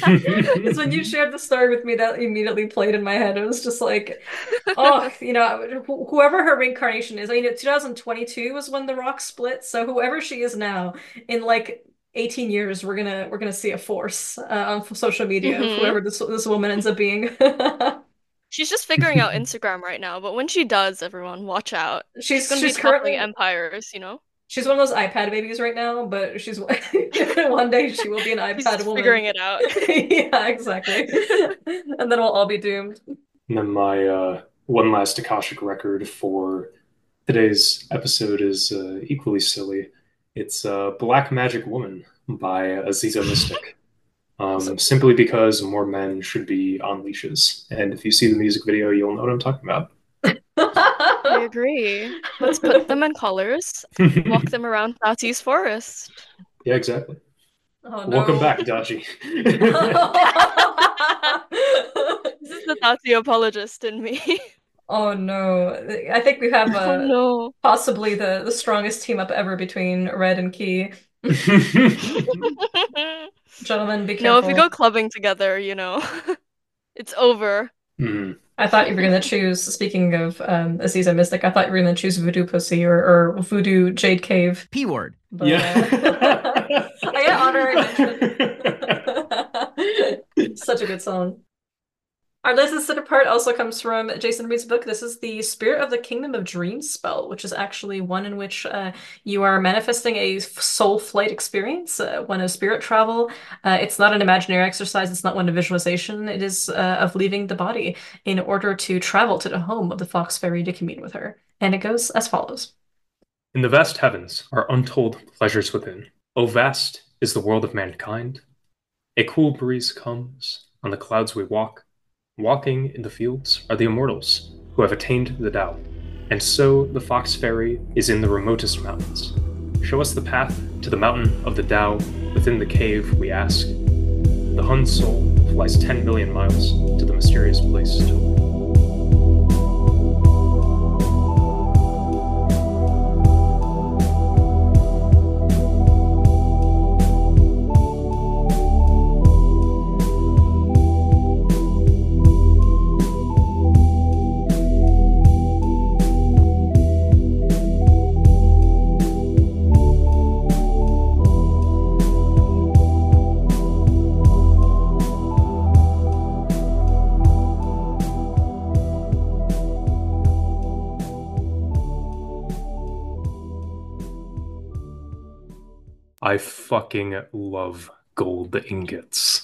Because when you shared the story with me, that immediately played in my head. It was just like, oh, whoever her reincarnation is. I mean, 2022 was when the rock split, so whoever she is now, in like 18 years, we're gonna see a force on social media of Hmm. whoever this woman ends up being. She's just figuring out Instagram right now, but when she does, everyone, watch out. She's She's gonna be she's toppling currently empires, you know? She's one of those iPad babies right now, but she's one day she will be an She's iPad just woman. figuring it out. Yeah, exactly. And then we'll all be doomed. And then my one last Akashic record for today's episode is equally silly. It's Black Magic Woman by Aziza Mystic. So Simply because more men should be on leashes. And if you see the music video, you'll know what I'm talking about. I agree. Let's put them in collars, walk them around Tati's forest. Yeah, exactly. Oh Welcome no. back, Daji. This is the Tati apologist in me. Oh no. I think we have Oh no. possibly the strongest team up ever between Red and Key. Gentlemen, be No, if we go careful. clubbing together, you know, it's over. Mhm. I thought you were going to choose, speaking of Aziza Mystic, I thought you were going to choose Voodoo Pussy or Voodoo Jade Cave. P word. But Yeah. I get honorary mention. Such a good song. Our latest set apart also comes from Jason Reed's book. This is the Spirit of the Kingdom of Dreams spell, which is actually one in which you are manifesting a soul flight experience, one of spirit travel. It's not an imaginary exercise. It's not one of visualization. It is of leaving the body in order to travel to the home of the Fox Fairy to commune with her. And it goes as follows. In the vast heavens are untold pleasures within. O vast is the world of mankind. A cool breeze comes, on the clouds we walk. Walking in the fields are the immortals, who have attained the Tao. And so the Fox Fairy is in the remotest mountains. Show us the path to the mountain of the Tao within the cave, we ask. The Hun soul flies 10 million miles to the mysterious place to I fucking love gold ingots.